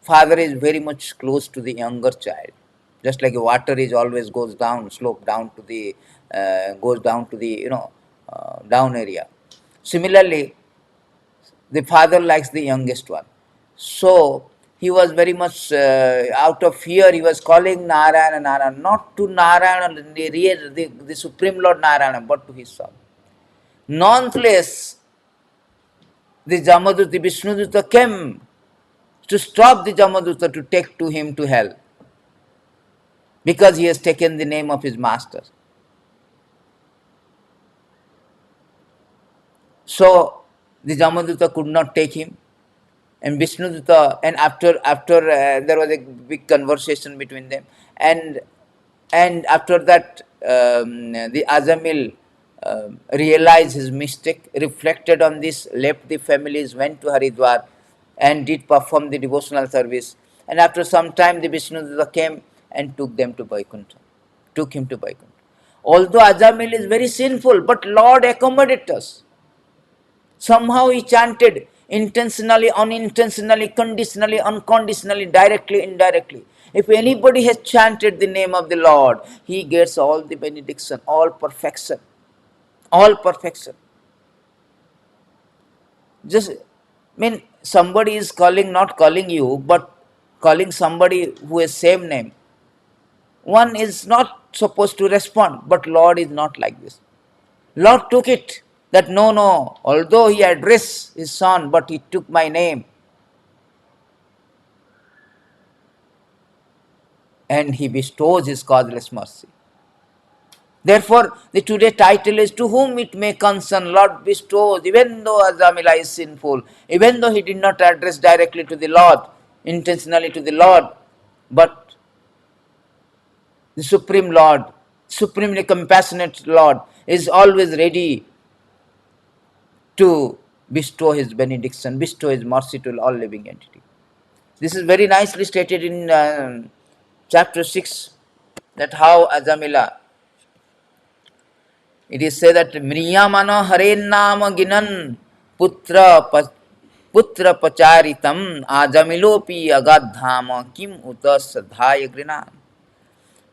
father is very much close to the younger child. Just like water is always goes down, slope down to the, goes down to the, down area. Similarly, the father likes the youngest one. So, he was very much out of fear. He was calling Narayana, Narayana, not to Narayana, the Supreme Lord Narayana, but to his son. Nonetheless, the Jamaduta, the Vishnuduta came to stop the Jamaduta to take to him to hell, because he has taken the name of his master. So the Jamaduta could not take him, and Vishnuduta, and after there was a big conversation between them, and after that the Ajamil realized his mistake, reflected on this, left the families, went to Haridwar, and did perform the devotional service. And after some time, the Vishnuduta came and took him to Vaikuntha. Although Ajamil is very sinful, but Lord accommodated us. Somehow he chanted intentionally, unintentionally, conditionally, unconditionally, directly, indirectly. If anybody has chanted the name of the Lord, he gets all the benediction, all perfection, all perfection. Just, somebody is calling, not calling you, but calling somebody who has same name. One is not supposed to respond, but Lord is not like this. Lord took it that no, although he addressed his son, but he took my name and he bestows his causeless mercy. Therefore, the today title is To Whom It May Concern, Lord bestows, even though Azamila is sinful, even though he did not address directly to the Lord, intentionally to the Lord, but the Supreme Lord, supremely compassionate Lord, is always ready to bestow his benediction, bestow his mercy to all living entity. This is very nicely stated in chapter 6, that how Azamila, it is said that Mriyamana Haren Nama Ginan Putra Pacharitam Ajamilopi Agadhama Kim Uta Sadhaya Grinan.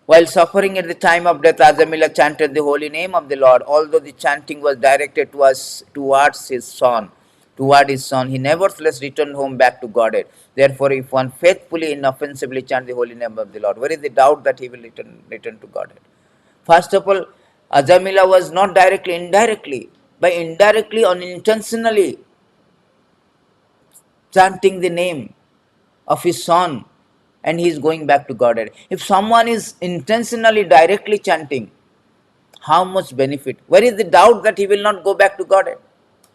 While suffering at the time of death, Azamila chanted the holy name of the Lord. Although the chanting was directed towards his son, he nevertheless returned home back to Godhead. Therefore, if one faithfully, inoffensively chant the holy name of the Lord, where is the doubt that he will return to Godhead? First of all, Azamila was not directly, indirectly. By indirectly, unintentionally chanting the name of his son, and he is going back to Godhead. If someone is intentionally, directly chanting, how much benefit? Where is the doubt that he will not go back to Godhead?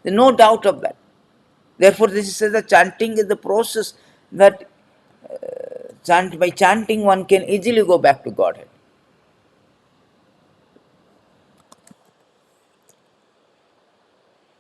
There is no doubt of that. Therefore, this is the chanting is the process that by chanting one can easily go back to Godhead.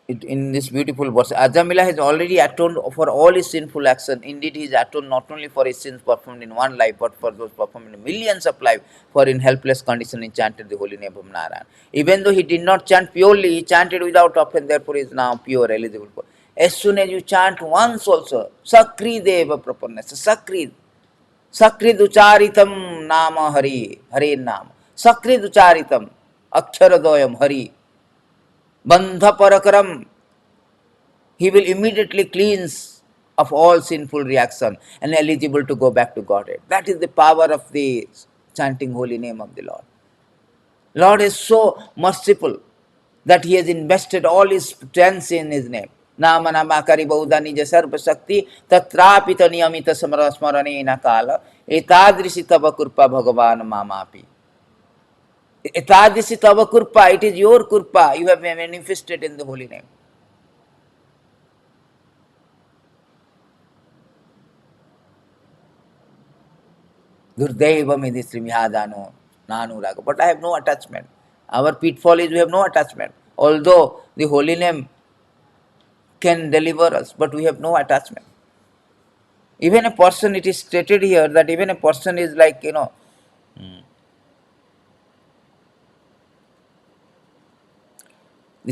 In this beautiful verse, Azamila has already atoned for all his sinful action. Indeed, he has atoned not only for his sins performed in one life, but for those performed in millions of lives, for in helpless condition he chanted the holy name of Narayan. Even though he did not chant purely, he chanted without offense, therefore he is now pure, eligible for. As soon as you chant once also, Sakri Deva Prapannas, Sakrid Ucharitam Nama Hari, Hare Nama, Sakrid Ucharitam, Aksharadoyam Hari, Bandha Parakaram, he will immediately cleanse of all sinful reaction and eligible to go back to Godhead. That is the power of the chanting holy name of the Lord. Lord is so merciful that he has invested all his strength in his name. Nama namakari bauda nija sarva shakti tatrapita niyamita smarane kala etadrisi tava kurpa bhagavan mamapi. Etadrisi tava kurpa, it is your kurpa, you have manifested in the holy name. Durdeva midisrimyadano nanuraga. But I have no attachment. Our pitfall is we have no attachment. Although the holy name can deliver us, but we have no attachment. Even a person, it is stated here that even a person is like, the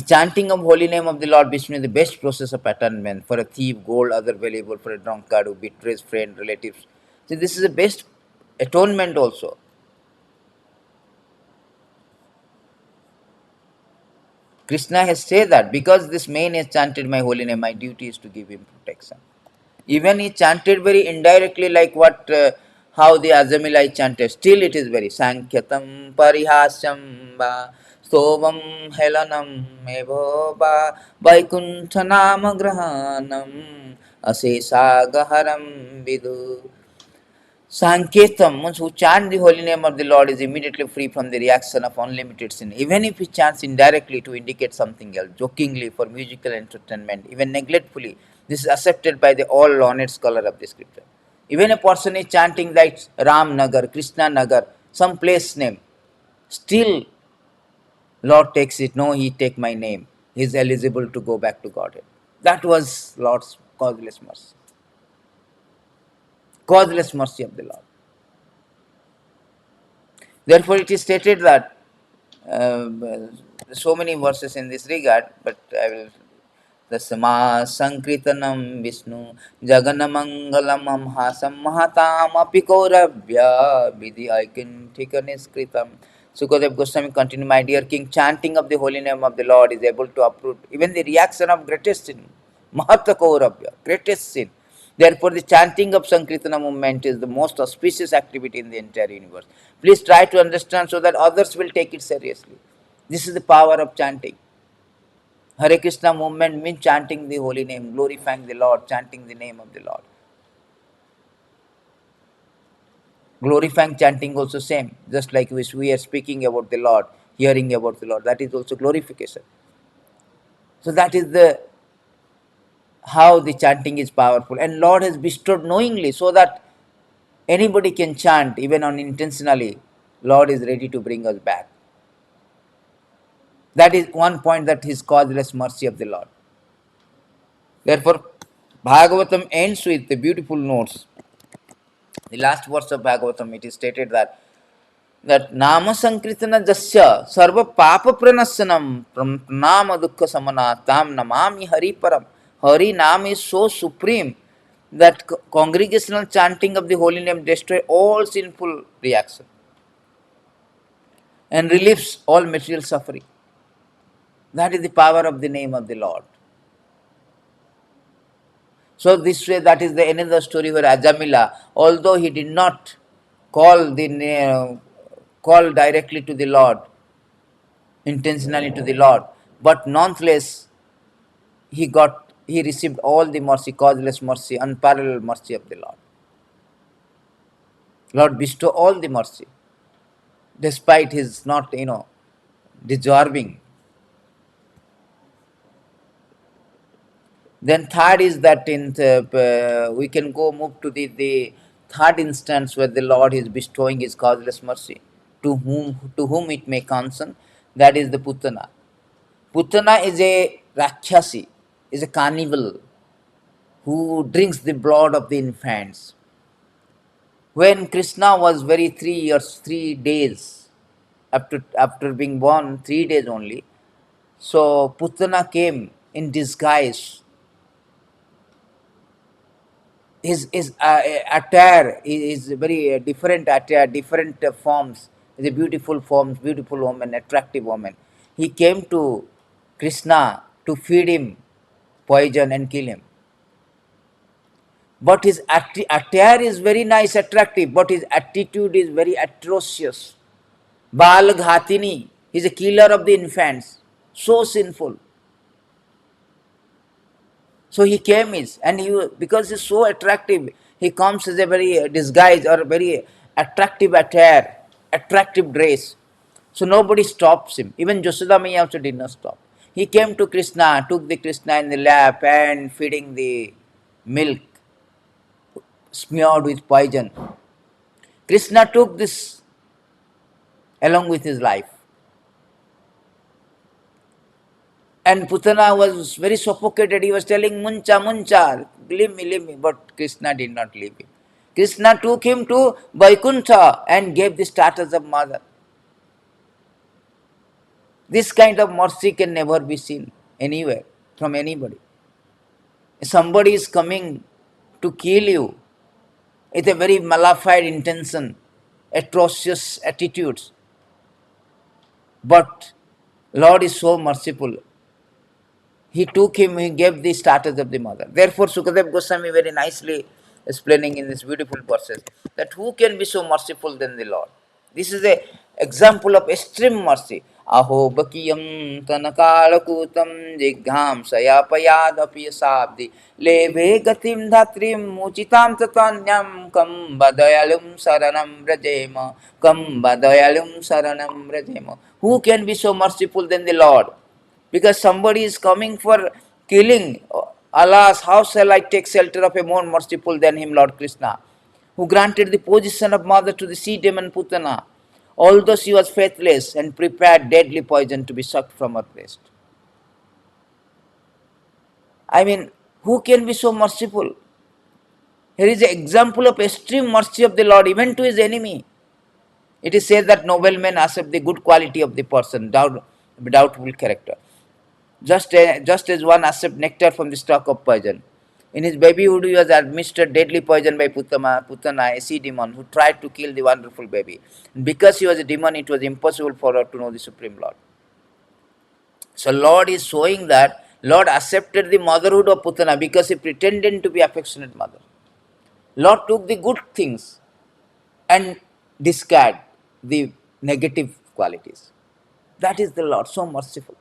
chanting of holy name of the Lord Vishnu is the best process of atonement for a thief, gold, other valuable, for a drunkard who betrays friend, relatives. So this is the best atonement also. Krishna has said that because this man has chanted my holy name, my duty is to give him protection. Even he chanted very indirectly, like how the Azamilai chanted. Still, it is very Sankyatam Parihasyam Ba Sovam Helanam Evo Ba Vaikunthanam Grahanam Asesagaharam Vidu. Sanketam, means who chant the holy name of the Lord, is immediately free from the reaction of unlimited sin. Even if he chants indirectly to indicate something else, jokingly for musical entertainment, even neglectfully, this is accepted by the all learned scholar of the scripture. Even a person is chanting like Ram Nagar, Krishna Nagar, some place name, still Lord takes it. No, he take my name. He is eligible to go back to Godhead. That was Lord's causeless mercy. Causeless mercy of the Lord. Therefore, it is stated that so many verses in this regard, but I will Tasma Sankritanam Vishnu Jaganamangalam Hasam Mahatam Apikoravya Vidhi Aikinthikaniskritam. Sukadev Goswami continue, my dear king, chanting of the holy name of the Lord is able to uproot even the reaction of greatest sin, Mahatakaurabhya, greatest sin. Therefore, the chanting of Sankirtana movement is the most auspicious activity in the entire universe. Please try to understand so that others will take it seriously. This is the power of chanting. Hare Krishna movement means chanting the holy name, glorifying the Lord, chanting the name of the Lord. Glorifying chanting also same, just like we are speaking about the Lord, hearing about the Lord, that is also glorification. So that is the how the chanting is powerful, and Lord has bestowed knowingly so that anybody can chant even unintentionally. Lord is ready to bring us back. That is one point, that is causeless mercy of the Lord. Therefore, Bhagavatam ends with the beautiful notes. The last verse of Bhagavatam, it is stated that Nama Sankritana Jasya Sarva Papa Pranasyanam Pranama Dukkha Samana Tam Namami Hari Param. Hari Nam is so supreme that congregational chanting of the holy name destroys all sinful reaction and relieves all material suffering. That is the power of the name of the Lord. So this way, that is the another story where Ajamila, although he did not call directly to the Lord, intentionally to the Lord, but nonetheless he received all the mercy, causeless mercy, unparalleled mercy of the Lord. Lord bestow all the mercy, despite his not deserving. Then third is that we can go move to the third instance where the Lord is bestowing his causeless mercy to whom it may concern. That is the Putana. Putana is a Rakshasi, is a cannibal who drinks the blood of the infants. When Krishna was very 3 years, 3 days after being born, 3 days only, so Putana came in disguise. His attire is very different attire, different forms. Is a beautiful forms, beautiful woman, attractive woman. He came to Krishna to feed him poison and kill him. But his attire is very nice, attractive, but his attitude is very atrocious. Bal Ghatini, he is a killer of the infants, so sinful. So he came and because he's so attractive, he comes as a very disguise or very attractive attire, attractive dress. So nobody stops him. Even Josodamaya also did not stop. He came to Krishna, took the Krishna in the lap and feeding the milk smeared with poison. Krishna took this along with his life. And Putana was very suffocated. He was telling, Muncha, Muncha, leave me. But Krishna did not leave him. Krishna took him to Vaikuntha and gave the status of mother. This kind of mercy can never be seen anywhere from anybody. Somebody is coming to kill you with a very malified intention, atrocious attitudes. But Lord is so merciful. He took him, he gave the status of the mother. Therefore, Sukadev Goswami very nicely explaining in this beautiful verses that who can be so merciful than the Lord? This is a example of extreme mercy. Aho bakiyam tanakalakutam jigham sayapayad apiyasabdi leve gatim dhatrim muchitam tatanyam kam badayalum saranam rajema kam badayalum saranam rajema. Who can be so merciful than the Lord? Because somebody is coming for killing. Alas, how shall I take shelter of a more merciful than him, Lord Krishna, who granted the position of mother to the sea demon Putana, although she was faithless and prepared deadly poison to be sucked from her breast. I mean, who can be so merciful? Here is an example of extreme mercy of the Lord even to his enemy. It is said that noblemen accept the good quality of the person, doubtful character. Just as one accepts nectar from the stalk of poison. In his babyhood, he was administered deadly poison by Putana, a sea demon, who tried to kill the wonderful baby. And because he was a demon, it was impossible for her to know the Supreme Lord. So Lord is showing that Lord accepted the motherhood of Putana because he pretended to be affectionate mother. Lord took the good things and discard the negative qualities. That is the Lord, so merciful.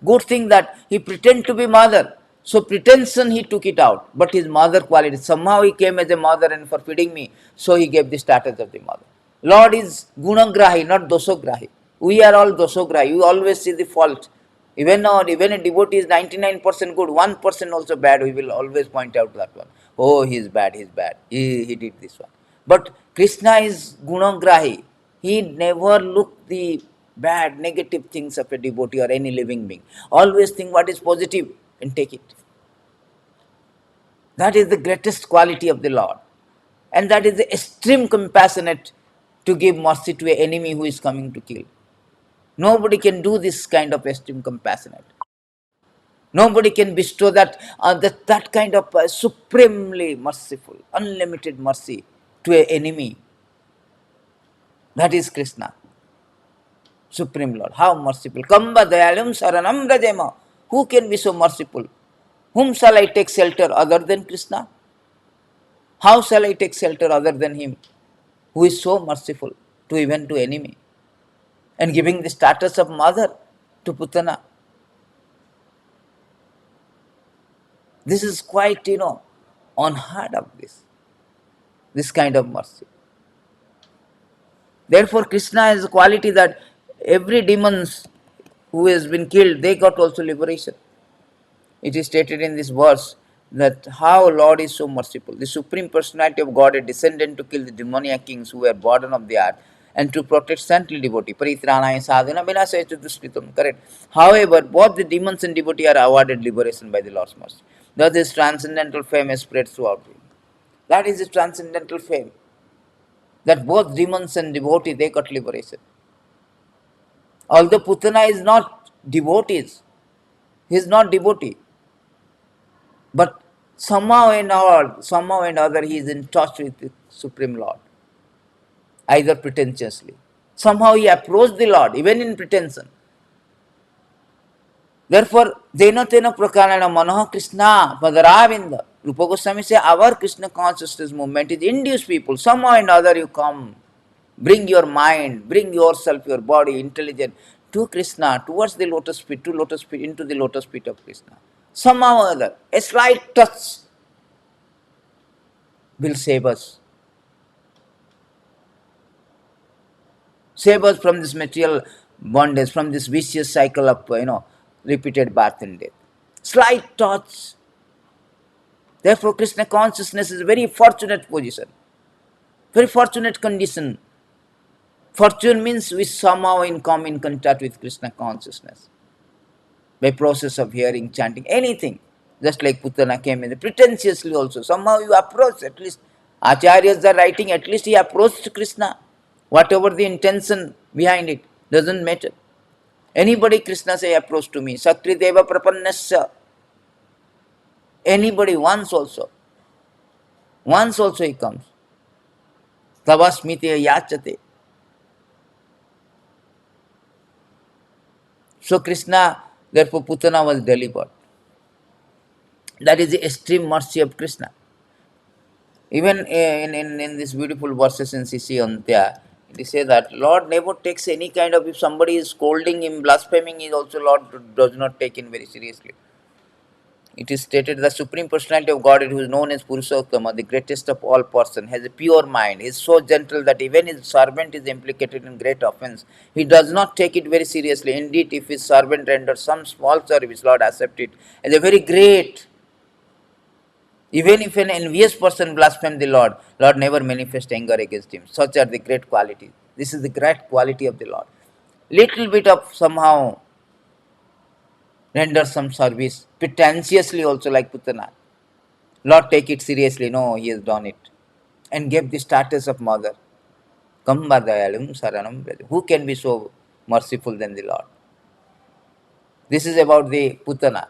Good thing that he pretended to be mother. So pretension he took it out. But his mother quality, somehow he came as a mother and for feeding me, so he gave the status of the mother. Lord is gunagrahi, not dosograhi. We are all dosograhi. We always see the fault. Even a devotee is 99% good, 1% also bad, we will always point out that one. Oh, he is bad, he is bad. He did this one. But Krishna is gunagrahi. He never looked the bad, negative things of a devotee or any living being. Always think what is positive and take it. That is the greatest quality of the Lord. And that is the extreme compassionate to give mercy to an enemy who is coming to kill. Nobody can do this kind of extreme compassionate. Nobody can bestow that kind of supremely merciful, unlimited mercy to an enemy. That is Krishna, Supreme Lord. How merciful. Kamba dayalum saranam rajema. Who can be so merciful? Whom shall I take shelter other than Krishna? How shall I take shelter other than him who is so merciful to even to enemy and giving the status of mother to Putana? This is quite, unheard of this kind of mercy. Therefore, Krishna has a quality that every demons who has been killed, they got also liberation. It is stated in this verse that how Lord is so merciful. The Supreme Personality of God had descended to kill the demoniac kings who were burden of the earth and to protect saintly devotee. Paritranaya sadhana vinasaya duskritam. Correct. However, both the demons and devotee are awarded liberation by the Lord's mercy. Thus, this transcendental fame is spread throughout him. That is the transcendental fame. That both demons and devotee, they got liberation. Although Putana is not devotees, he is not devotee. But somehow and other, he is in touch with the Supreme Lord, either pretentiously. Somehow he approached the Lord, even in pretension. Therefore, Dena Tena Prakarana Manoha Krishna Padaravinda. Rupa Goswami says, our Krishna consciousness movement is induce people. Somehow and other you come. Bring your mind, bring yourself, your body, intelligence to Krishna, towards the lotus feet, into the lotus feet of Krishna. Somehow or other, a slight touch will save us. Save us from this material bondage, from this vicious cycle of, repeated birth and death. Slight touch. Therefore, Krishna consciousness is a very fortunate position, very fortunate condition. Fortune means we somehow come in contact with Krishna consciousness by process of hearing, chanting, anything. Just like Putana came in, pretentiously also. Somehow you approach, at least Acharyas are writing, at least he approached Krishna. Whatever the intention behind it, doesn't matter. Anybody Krishna say approach to me, Sakri Deva Prapannasya. Anybody, once also he comes. Tavasmite yachate. So Krishna, therefore Putana was delivered. That is the extreme mercy of Krishna. Even in this beautiful verses in CC Antya, it says that Lord never takes any kind of, if somebody is scolding him, blaspheming, he also Lord does not take it very seriously. It is stated the Supreme Personality of Godhead, who is known as Purushottama, the greatest of all persons, has a pure mind. He is so gentle that even his servant is implicated in great offense, he does not take it very seriously. Indeed, if his servant renders some small service, Lord accept it as a very great. Even if an envious person blasphemes the Lord, Lord never manifests anger against him. Such are the great qualities. This is the great quality of the Lord. Little bit of somehow render some service, pretentiously also like Putana. Lord take it seriously. No, he has done it. And gave the status of mother. Kamba dayalum saranam. Who can be so merciful than the Lord? This is about the Putana.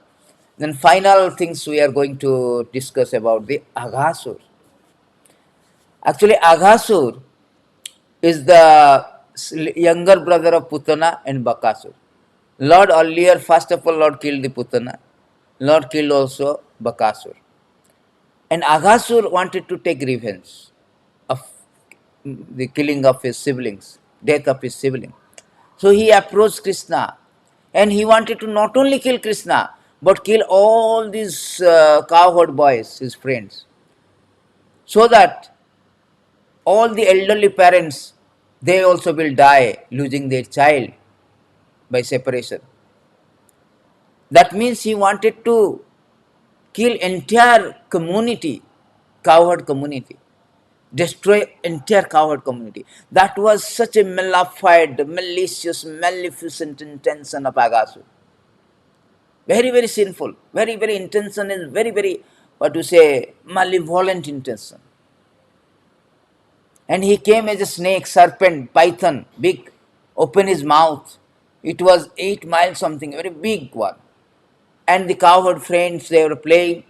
Then final things we are going to discuss about the Aghasur. Actually, Aghasur is the younger brother of Putana and Bakasur. Lord earlier, first of all, Lord killed the Putana. Lord killed also Bakasur. And Aghasur wanted to take revenge of the killing of his siblings, death of his sibling. So he approached Krishna and he wanted to not only kill Krishna but kill all these cowherd boys, his friends, so that all the elderly parents, they also will die losing their child by separation. That means he wanted to kill entire community, cowherd community, destroy entire cowherd community. That was such a malafide, malicious, maleficent intention of Aghasur. Very, very sinful. Very, very intention is very, very, what to say, malevolent intention. And he came as a snake, serpent, python, big, open his mouth. It was 8 miles something, a very big one. And the cowherd friends, they were playing,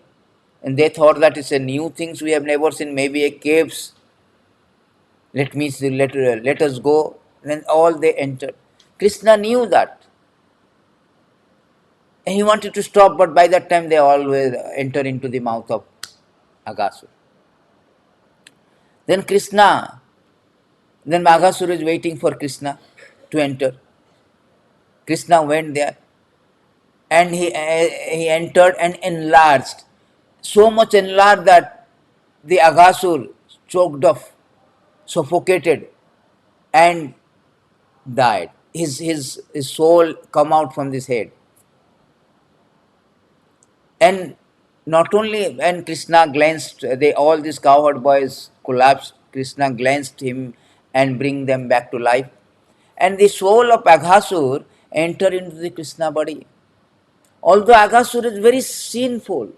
and they thought that it's a new things we have never seen, maybe a caves. Let me see, let us go. Then all they entered. Krishna knew that. And he wanted to stop, but by that time they always enter into the mouth of Aghasur. Then Krishna, then Aghasur is waiting for Krishna to enter. Krishna went there and he entered and enlarged. So much enlarged that the Aghasur choked off, suffocated, and died. His soul come out from this head. And not only, and Krishna glanced, they all these cowherd boys collapsed. Krishna glanced him and bring them back to life. And the soul of Aghasur entered into the Krishna body. Although Aghasur is very sinful,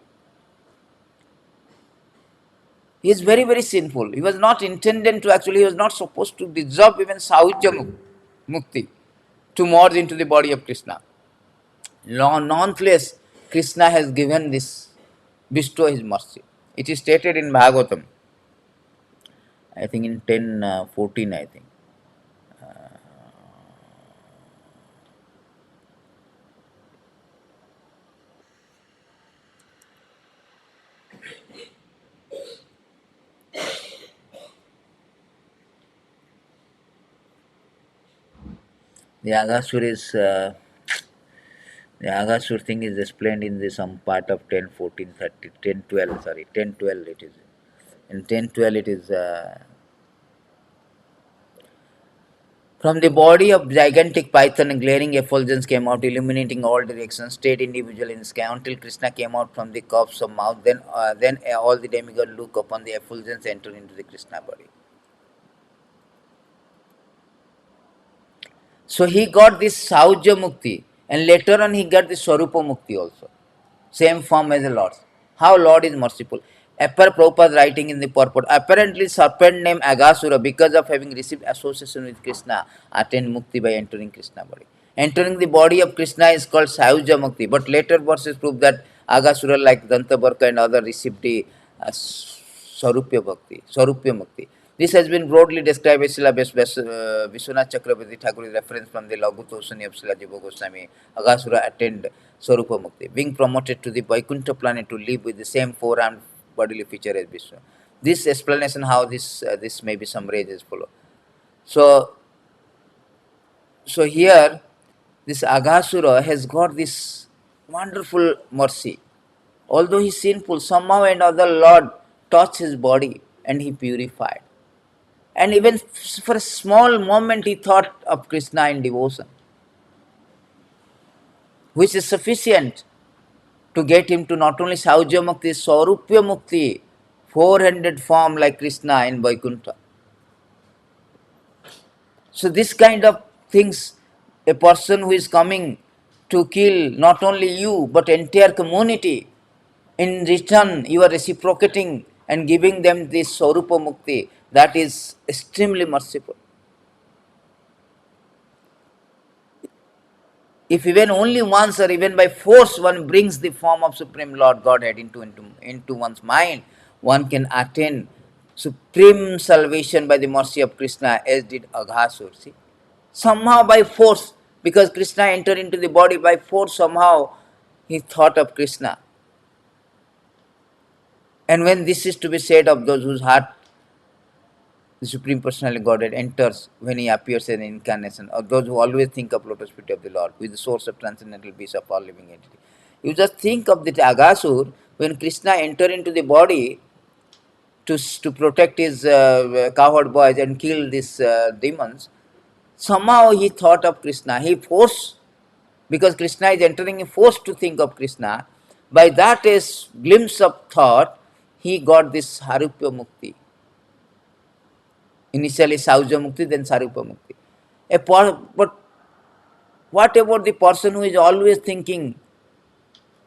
he is very, very sinful. He was not intended to actually, he was not supposed to deserve even Sauja Mukti to merge into the body of Krishna. Nonetheless, Krishna has given this, bestow his mercy. It is stated in Bhagavatam, I think in 10:14, I think. The Aghasur is, the Aghasur thing is explained in the some part of 10:14, 30, 10:12, sorry, 10:12 it is. In 10:12 it is, from the body of gigantic python, glaring effulgence came out, illuminating all directions, stayed individual in the sky until Krishna came out from the cups of mouth. Then all the demigods look upon the effulgence enter into the Krishna body. So he got this Sauja Mukti, and later on he got the Swarupa Mukti also. Same form as the Lord. How Lord is merciful. Prabhupada writing in the purport, apparently serpent named Aghasura, because of having received association with Krishna, attained Mukti by entering Krishna body. Entering the body of Krishna is called Sauja Mukti, but later verses prove that Aghasura like Dantabarka and other received the Sarupya Bhakti, Sarupya Mukti. This has been broadly described by Srila Vishwanath Chakravarti Thakur's reference from the Lagutosani of Srila Jiva Goswami. Aghasura attained Swarupa Mukti, being promoted to the Vaikuntha planet to live with the same four-armed bodily feature as Vishnu. This explanation how this may be summarized as follows. So here this Aghasura has got this wonderful mercy. Although he is sinful, somehow and other Lord touched his body and he purified. And even for a small moment he thought of Krishna in devotion, which is sufficient to get him to not only Sauja Mukti, Swarupya Mukti, 400 form like Krishna in Vaikuntha. So this kind of things, a person who is coming to kill not only you but entire community, in return you are reciprocating and giving them this Swarupa Mukti, that is extremely merciful. If even only once or even by force one brings the form of Supreme Lord Godhead into one's mind, one can attain supreme salvation by the mercy of Krishna, as did Aghasur. See? Somehow by force, because Krishna entered into the body by force, somehow he thought of Krishna. And when this is to be said of those whose heart the Supreme Personality Godhead enters when he appears as an incarnation, or those who always think of lotus feet of the Lord, who is the source of transcendental peace of all living entity. You just think of the Aghasur, when Krishna entered into the body to protect his cowherd boys and kill these demons, somehow he thought of Krishna. He forced, because Krishna is entering, he forced to think of Krishna. By that is glimpse of thought, he got this Harupya Mukti. Initially Saujya Mukti, then Sarupa Mukti. But what about the person who is always thinking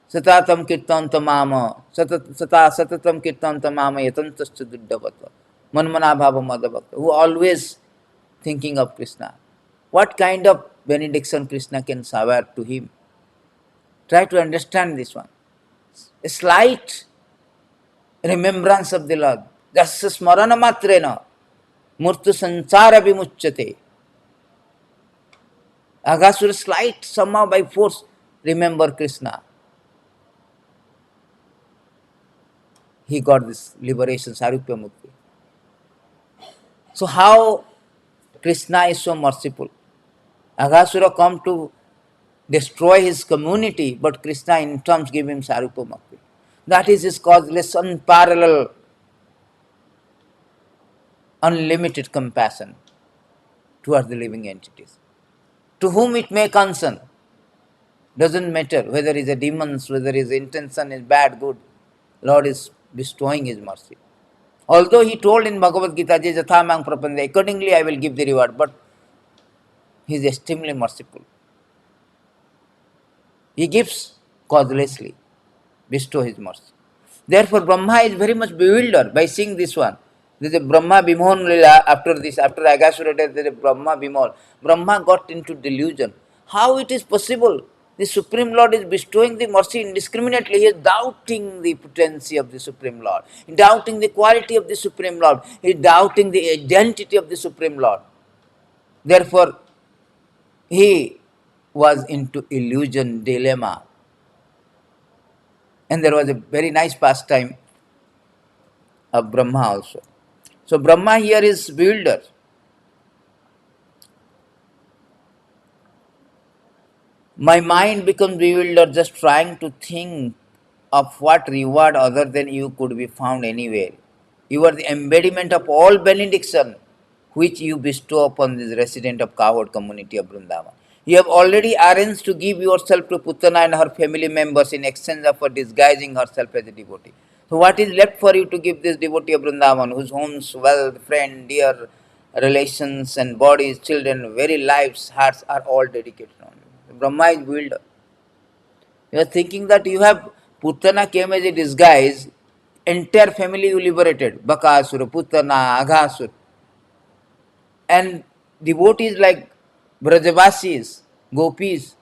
Satatam Kirtan Tamama, Satatam Kirtan Tamama Yatantascha Duddhavata, Manmana Bhava Madhavakta, who always thinking of Krishna? What kind of benediction Krishna can shower to him? Try to understand this one. A slight remembrance of the Lord. Jasya smarana matrena murtu sanchara vimuchyate. Aghasura slight somehow by force remember Krishna. He got this liberation, Sarupya Mukti. So how Krishna is so merciful? Aghasura come to destroy his community, but Krishna in terms give him Sarupa Mukti. That is his causeless, unparalleled, unlimited compassion towards the living entities. To whom it may concern, doesn't matter whether it's a demons, whether his intention is bad, good, Lord is bestowing his mercy. Although he told in Bhagavad Gita, Jathamang Prapanda, accordingly I will give the reward, but he is extremely merciful. He gives causelessly, bestow his mercy. Therefore, Brahma is very much bewildered by seeing this one. There is a Brahma Bhimon Lila after this, after Aghasura death, there is a Brahma Bhimon. Brahma got into delusion. How it is possible? The Supreme Lord is bestowing the mercy indiscriminately. He is doubting the potency of the Supreme Lord, doubting the quality of the Supreme Lord, he is doubting the identity of the Supreme Lord. Therefore, he was into illusion dilemma. And there was a very nice pastime of Brahma also. So Brahma here is bewildered. My mind becomes bewildered just trying to think of what reward other than you could be found anywhere. You are the embodiment of all benediction which you bestow upon this resident of cowherd community of Vrindavan. You have already arranged to give yourself to Putana and her family members in exchange for disguising herself as a devotee. So what is left for you to give this devotee of Vrindavan, whose homes, wealth, friend, dear relations and bodies, children, very lives, hearts are all dedicated on you? Brahma is builder. You are thinking that you have Putana came as a disguise, entire family you liberated, Bakasura, Putana, Aghasur. And devotees like Brajavasis, Gopis,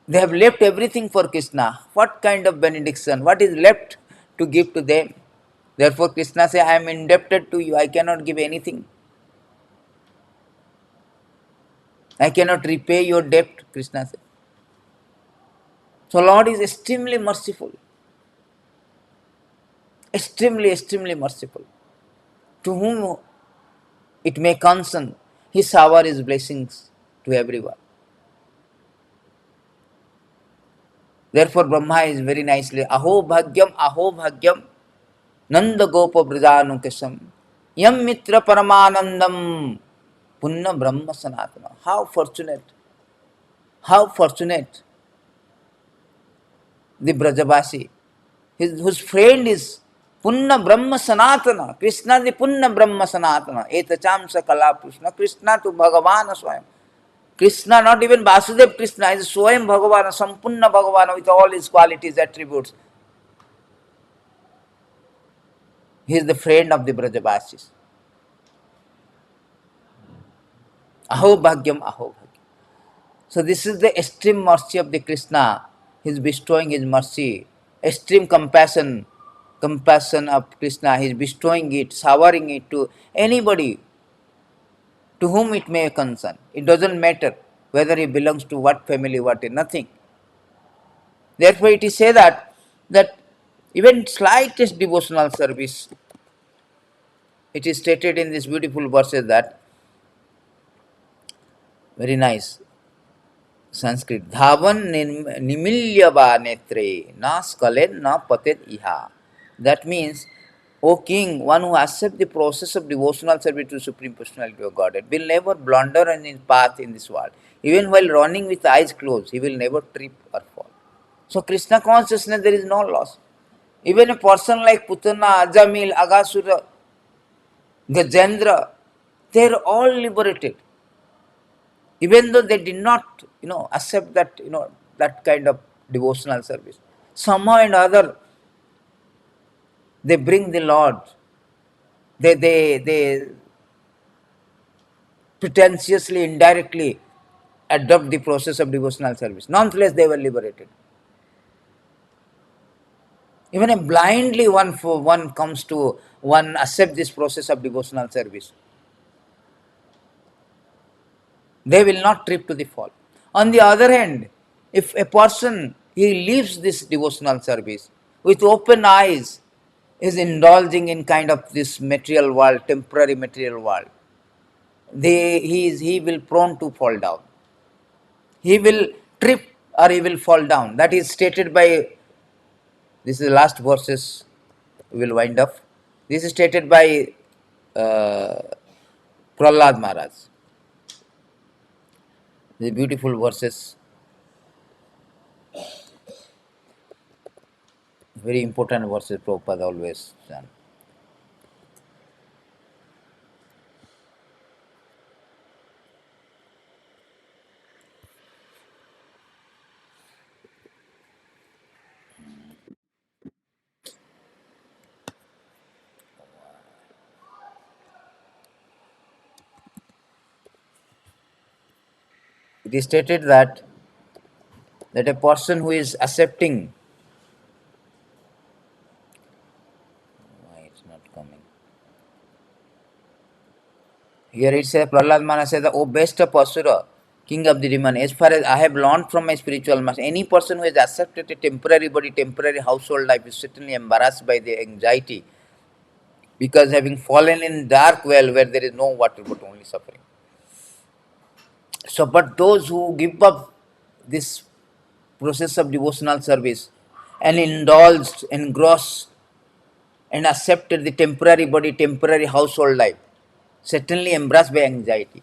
they have left everything for Krishna. What kind of benediction? What is left to give to them? Therefore Krishna says, I am indebted to you, I cannot give anything. I cannot repay your debt, Krishna says. So Lord is extremely merciful. Extremely merciful. To whom it may concern, he shower his blessings to everyone. Therefore Brahma is very nicely, Aho Bhagyam, Nanda Gopa Brajanukesam, Yam Mitra Paramanandam, Punna Brahma Sanatana. How fortunate the Brajavasi, whose friend is Punna Brahma Sanatana, Krishna the Punna Brahma Sanatana, Etachamsa Kala Krishna, Krishna to Bhagavana Swayam. Krishna, not even Vasudev Krishna, is Swayam Bhagavana, Sampunna Bhagavana with all his qualities, attributes. He is the friend of the Brajavasis. Aho Bhagyam, Aho Bhagyam. So this is the extreme mercy of the Krishna. He is bestowing his mercy, extreme compassion of Krishna. He is bestowing it, showering it to anybody to whom it may concern. It doesn't matter whether he belongs to what family, what nothing. Therefore, it is said that even slightest devotional service, it is stated in this beautiful verses that very nice Sanskrit. Dhavan nimilyava netre na skalen na patet iha. That means, O king, one who accepts the process of devotional service to Supreme Personality of Godhead will never blunder in his path in this world. Even while running with eyes closed, he will never trip or fall. So, Krishna consciousness, there is no loss. Even a person like Putana, Ajamil, Agasura, Gajendra, they are all liberated. Even though they did not, accept that, that kind of devotional service. Somehow and other, they bring the Lord. They pretentiously, indirectly adopt the process of devotional service. Nonetheless, they were liberated. Even a blindly one comes to one accept this process of devotional service. They will not trip to the fall. On the other hand, if a person he leaves this devotional service with open eyes, is indulging in kind of this material world, temporary material world, he will prone to fall down. He will trip or he will fall down. That is stated by, this is the last verses we will wind up. This is stated by uh, Prahlad Maharaj. The beautiful verses, very important verses Prabhupada always done. It is stated that a person who is accepting, why it's not coming? Here it says, Prahlad Maharaj says, O best of Asura, king of the demon, as far as I have learned from my spiritual master, any person who has accepted a temporary body, temporary household life is certainly embarrassed by the anxiety, because having fallen in dark well where there is no water but only suffering. So, but those who give up this process of devotional service and indulged, engrossed, and accepted the temporary body, temporary household life, certainly embraced by anxiety.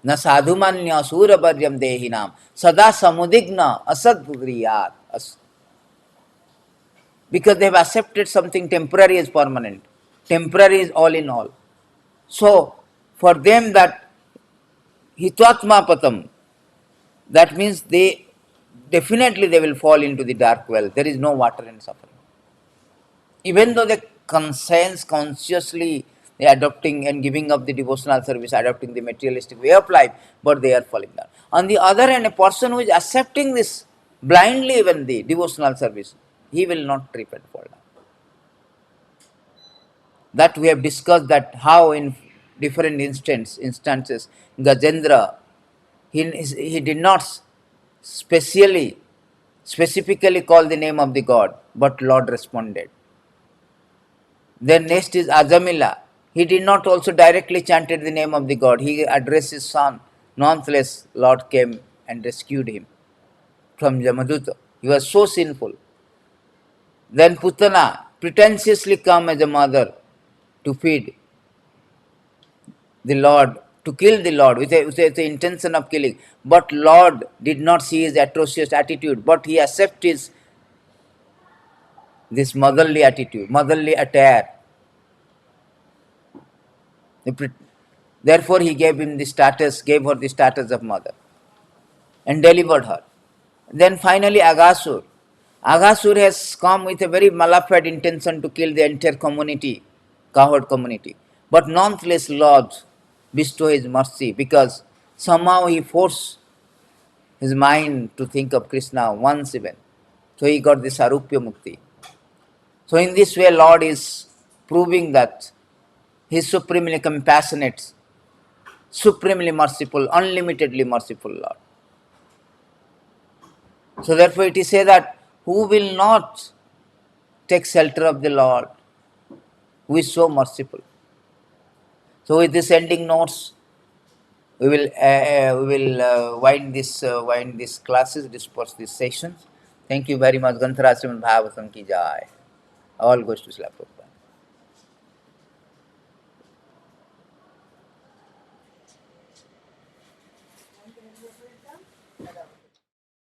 न साधुमान्य सूरपर्यम देहिनाम सदा समुदिग्न असद्गुरियात. Because they have accepted something temporary as permanent. Temporary is all in all. So, for them that hitvatma patam, that means they definitely they will fall into the dark well. There is no water and suffering. Even though they consciously they are adopting and giving up the devotional service, adopting the materialistic way of life, but they are falling down. On the other hand, a person who is accepting this blindly, even the devotional service, he will not trip and fall down. That we have discussed, that how in different instances Gajendra, he did not specifically call the name of the God, but Lord responded. Then next is Ajamila. He did not also directly chanted the name of the God. He addressed his son. Nonetheless, Lord came and rescued him from Jamaduta. He was so sinful. Then Putana pretentiously come as a mother to feed the Lord, to kill the Lord with the intention of killing. But Lord did not see his atrocious attitude, but he accepted this motherly attitude, motherly attire. Therefore, he gave her the status of mother and delivered her. Then finally, Agasur. Agasur has come with a very malafide intention to kill the entire community, cowherd community. But nonetheless, Lord bestow his mercy, because somehow he forced his mind to think of Krishna once even. So he got this Arupya Mukti. So in this way, Lord is proving that he is supremely compassionate, supremely merciful, unlimitedly merciful Lord. So therefore it is said that who will not take shelter of the Lord, who is so merciful. So with this ending notes, we will wind this classes, disperse these sessions. Thank you very much. Granthara Srimad Bhagavatam ki jai. All goes to Srila Prabhupada.